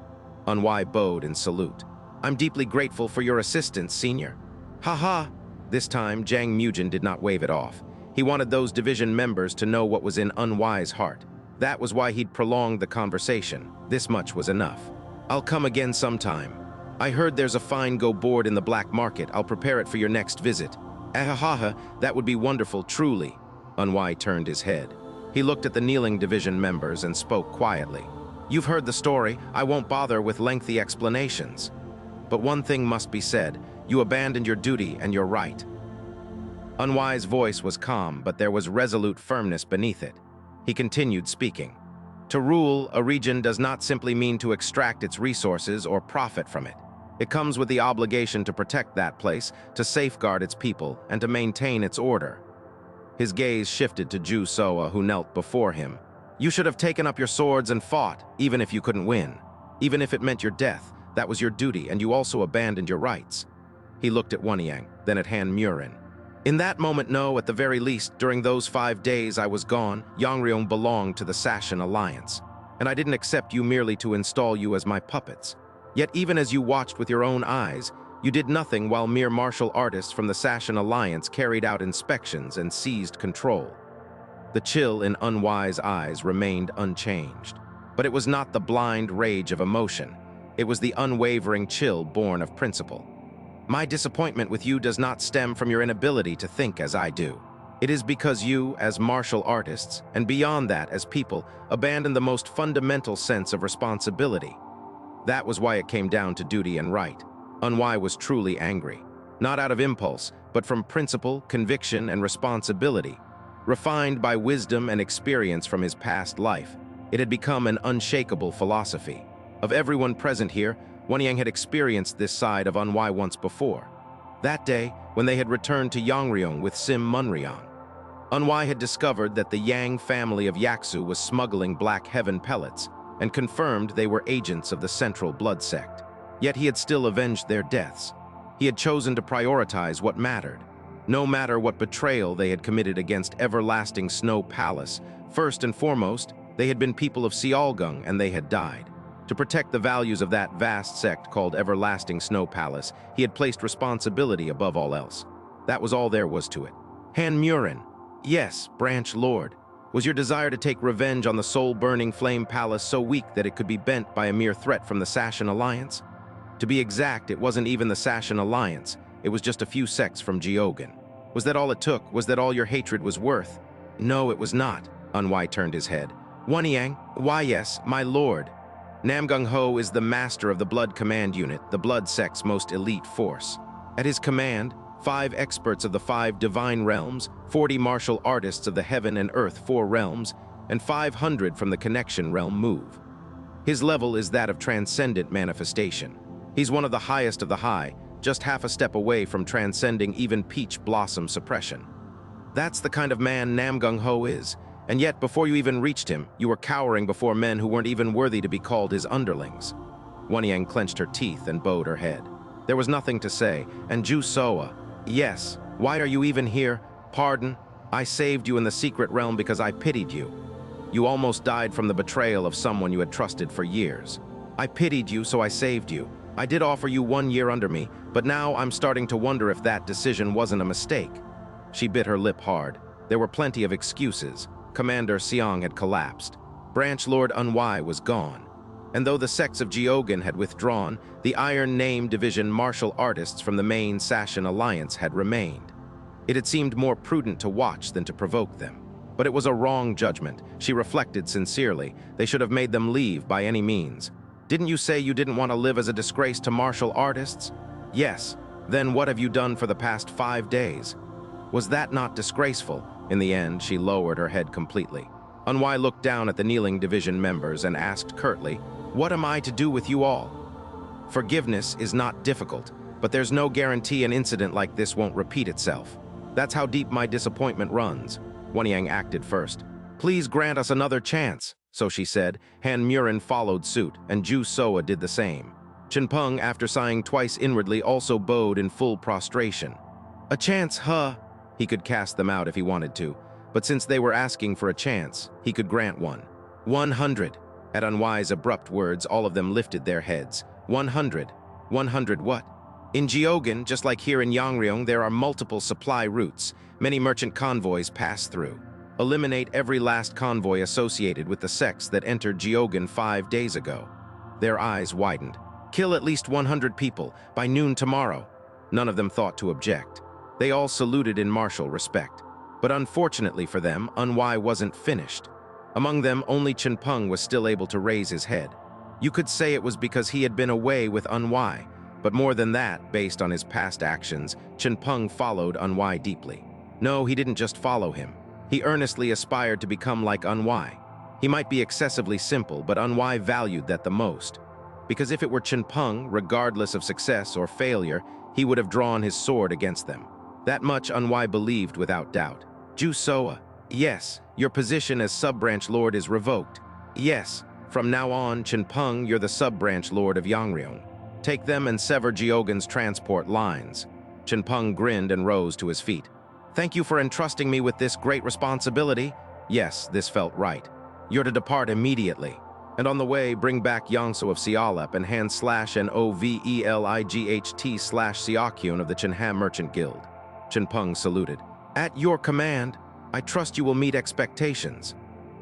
Unwi bowed in salute. "I'm deeply grateful for your assistance, senior." "Ha-ha!" This time, Jongmyeong did not wave it off. He wanted those division members to know what was in Unwi's heart. That was why he'd prolonged the conversation. This much was enough. "I'll come again sometime. I heard there's a fine go board in the black market. I'll prepare it for your next visit." "Ahaha, that would be wonderful, truly." Unwi turned his head. He looked at the kneeling division members and spoke quietly. "You've heard the story. I won't bother with lengthy explanations. But one thing must be said. You abandoned your duty and your right." Unwi's voice was calm, but there was resolute firmness beneath it. He continued speaking. "To rule a region does not simply mean to extract its resources or profit from it. It comes with the obligation to protect that place, to safeguard its people, and to maintain its order." His gaze shifted to Ju Soa, who knelt before him. "You should have taken up your swords and fought, even if you couldn't win. Even if it meant your death, that was your duty, and you also abandoned your rights." He looked at Wonyang, then at Han Murin. "In that moment, no, at the very least, during those 5 days I was gone, Jongmyeong belonged to the Sashin Alliance, and I didn't accept you merely to install you as my puppets. Yet even as you watched with your own eyes, you did nothing while mere martial artists from the Sashin Alliance carried out inspections and seized control." The chill in Unwi's eyes remained unchanged. But it was not the blind rage of emotion. It was the unwavering chill born of principle. "My disappointment with you does not stem from your inability to think as I do. It is because you, as martial artists, and beyond that as people, abandoned the most fundamental sense of responsibility. That was why it came down to duty and right." Unwi was truly angry. Not out of impulse, but from principle, conviction, and responsibility. Refined by wisdom and experience from his past life, it had become an unshakable philosophy. Of everyone present here, Wonyang had experienced this side of Unwi once before. That day, when they had returned to Jongmyeong with Sim Munryang. Unwi had discovered that the Yang family of Yaksu was smuggling Black Heaven pellets, and confirmed they were agents of the Central Blood Sect. Yet he had still avenged their deaths. He had chosen to prioritize what mattered. No matter what betrayal they had committed against Everlasting Snow Palace, first and foremost, they had been people of Seolgung and they had died. To protect the values of that vast sect called Everlasting Snow Palace, he had placed responsibility above all else. That was all there was to it. Han Murin, yes, Branch Lord, was your desire to take revenge on the soul-burning Flame Palace so weak that it could be bent by a mere threat from the Sashin Alliance? To be exact, it wasn't even the Sashin Alliance. It was just a few sects from Gyeogan. Was that all it took? Was that all your hatred was worth? No, it was not. Unwi turned his head. Wonyang, why yes, my lord. Namgung Ho is the master of the Blood Command Unit, the Blood Sect's most elite force. At his command, 5 experts of the 5 divine realms, 40 martial artists of the Heaven and Earth 4 realms, and 500 from the Connection realm move. His level is that of transcendent manifestation. He's one of the highest of the high, just half a step away from transcending even peach blossom suppression. That's the kind of man Namgung Ho is, and yet before you even reached him, you were cowering before men who weren't even worthy to be called his underlings. Wonyang clenched her teeth and bowed her head. There was nothing to say, and Ju Soa, yes, why are you even here? Pardon, I saved you in the secret realm because I pitied you. You almost died from the betrayal of someone you had trusted for years. I pitied you, so I saved you. I did offer you 1 year under me, but now I'm starting to wonder if that decision wasn't a mistake. She bit her lip hard. There were plenty of excuses. Commander Seong had collapsed. Branch Lord Unwi was gone. And though the sects of Gyeogan had withdrawn, the Iron Name Division martial artists from the main Sashin Alliance had remained. It had seemed more prudent to watch than to provoke them. But it was a wrong judgment. She reflected sincerely. They should have made them leave by any means. Didn't you say you didn't want to live as a disgrace to martial artists? Yes. Then what have you done for the past 5 days? Was that not disgraceful? In the end, she lowered her head completely. Unwi looked down at the kneeling division members and asked curtly, "What am I to do with you all?" Forgiveness is not difficult, but there's no guarantee an incident like this won't repeat itself. That's how deep my disappointment runs. Wanyang acted first. "Please grant us another chance," so she said. Han Murin followed suit, and Ju Soa did the same. Cheongpunggak, after sighing twice inwardly, also bowed in full prostration. A chance, huh? He could cast them out if he wanted to, but since they were asking for a chance, he could grant one. 100. At Unwi's abrupt words, all of them lifted their heads. 100. 100 what? In Gyeogan, just like here in Jongmyeong, there are multiple supply routes. Many merchant convoys pass through. Eliminate every last convoy associated with the sects that entered Gyeogan 5 days ago. Their eyes widened. Kill at least 100 people by noon tomorrow. None of them thought to object. They all saluted in martial respect. But unfortunately for them, Unwi wasn't finished. Among them, only Cheongpunggak was still able to raise his head. You could say it was because he had been away with Unwi, but more than that, based on his past actions, Cheongpunggak followed Unwi deeply. No, he didn't just follow him. He earnestly aspired to become like Unwi. He might be excessively simple, but Unwi valued that the most. Because if it were Cheongpunggak, regardless of success or failure, he would have drawn his sword against them. That much Unwi believed without doubt. Ju Soa, yes, your position as sub-branch lord is revoked. Yes, from now on, Cheongpunggak, you're the sub-branch lord of Jongmyeong. Take them and sever Gyeogan's transport lines. Cheongpunggak grinned and rose to his feet. Thank you for entrusting me with this great responsibility. Yes, this felt right. You're to depart immediately. And on the way, bring back Yongso of Sialep and Han / Novelight / Seokhyun of the Cheonham Merchant Guild. Cheongpunggak saluted. At your command, I trust you will meet expectations.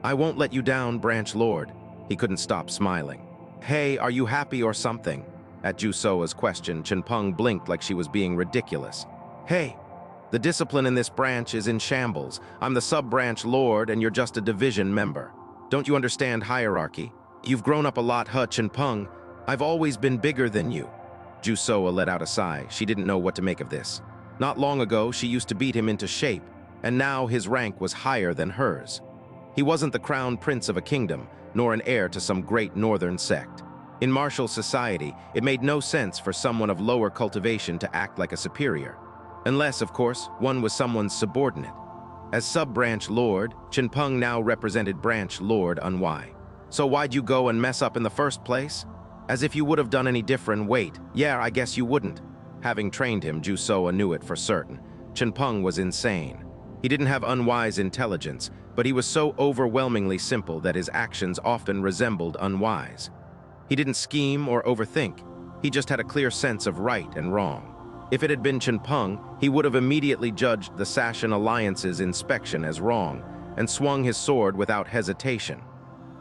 I won't let you down, Branch Lord. He couldn't stop smiling. Hey, are you happy or something? At Ju Soa's question, Cheongpunggak blinked like she was being ridiculous. Hey, the discipline in this branch is in shambles. I'm the sub-branch lord and you're just a division member. Don't you understand hierarchy? You've grown up a lot, Cheongpunggak. I've always been bigger than you. Ju Soa let out a sigh. She didn't know what to make of this. Not long ago, she used to beat him into shape, and now his rank was higher than hers. He wasn't the crown prince of a kingdom, nor an heir to some great northern sect. In martial society, it made no sense for someone of lower cultivation to act like a superior. Unless, of course, one was someone's subordinate. As sub-branch lord, Cheongpunggak now represented branch lord Unwi. So why'd you go and mess up in the first place? As if you would have done any different. Wait, yeah, I guess you wouldn't. Having trained him, Ju Soa knew it for certain. Cheongpunggak was insane. He didn't have Unwi's intelligence, but he was so overwhelmingly simple that his actions often resembled Unwi's. He didn't scheme or overthink. He just had a clear sense of right and wrong. If it had been Cheongpunggak, he would have immediately judged the Sashan Alliance's inspection as wrong and swung his sword without hesitation.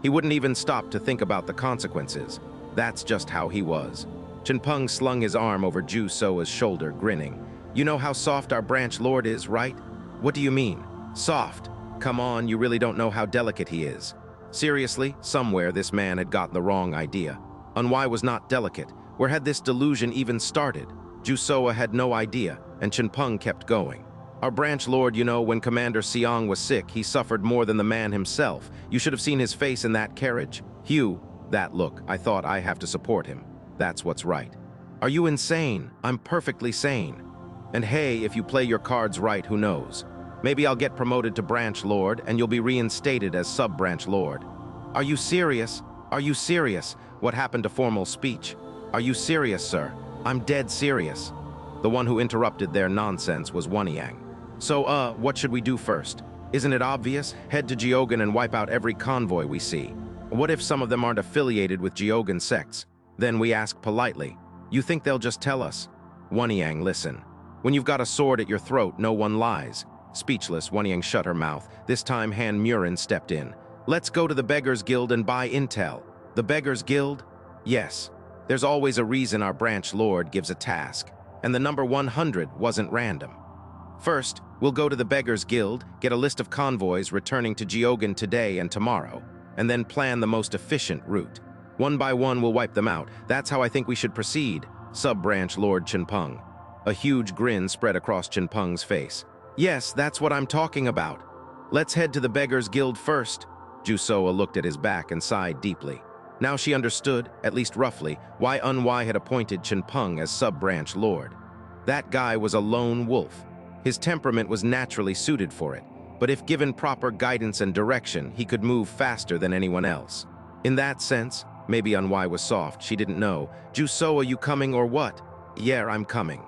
He wouldn't even stop to think about the consequences. That's just how he was. Cheongpunggak slung his arm over Ju Soa's shoulder, grinning. You know how soft our branch lord is, right? What do you mean? Soft? Come on, you really don't know how delicate he is. Seriously, somewhere this man had gotten the wrong idea. Unwi was not delicate. Where had this delusion even started? Ju Soa had no idea, and Cheongpunggak kept going. Our branch lord, you know, when Commander Seong was sick, he suffered more than the man himself. You should have seen his face in that carriage. Hugh, that look, I thought I have to support him. That's what's right. Are you insane? I'm perfectly sane. And hey, if you play your cards right, who knows? Maybe I'll get promoted to branch lord and you'll be reinstated as sub-branch lord. Are you serious? Are you serious? What happened to formal speech? Are you serious, sir? I'm dead serious. The one who interrupted their nonsense was Wanyang. So, what should we do first? Isn't it obvious? Head to Gyeogan and wipe out every convoy we see. What if some of them aren't affiliated with Gyeogan sects? Then we ask politely. You think they'll just tell us? Wanyang, listen. When you've got a sword at your throat, no one lies. Speechless, Wanyang shut her mouth. This time Han Murin stepped in. Let's go to the Beggars Guild and buy intel. The Beggars Guild? Yes. There's always a reason our branch lord gives a task. And the number 100 wasn't random. First, we'll go to the Beggars Guild, get a list of convoys returning to Gyeogan today and tomorrow, and then plan the most efficient route. One by one, we'll wipe them out. That's how I think we should proceed, sub-branch Lord Cheongpunggak. A huge grin spread across Cheongpunggak's face. Yes, that's what I'm talking about. Let's head to the Beggars Guild first. Jusoa looked at his back and sighed deeply. Now she understood, at least roughly, why Unwi had appointed Cheongpunggak as sub-branch lord. That guy was a lone wolf. His temperament was naturally suited for it, but if given proper guidance and direction, he could move faster than anyone else. In that sense, maybe Unwi was soft, she didn't know. Jusoa, you coming or what? Yeah, I'm coming.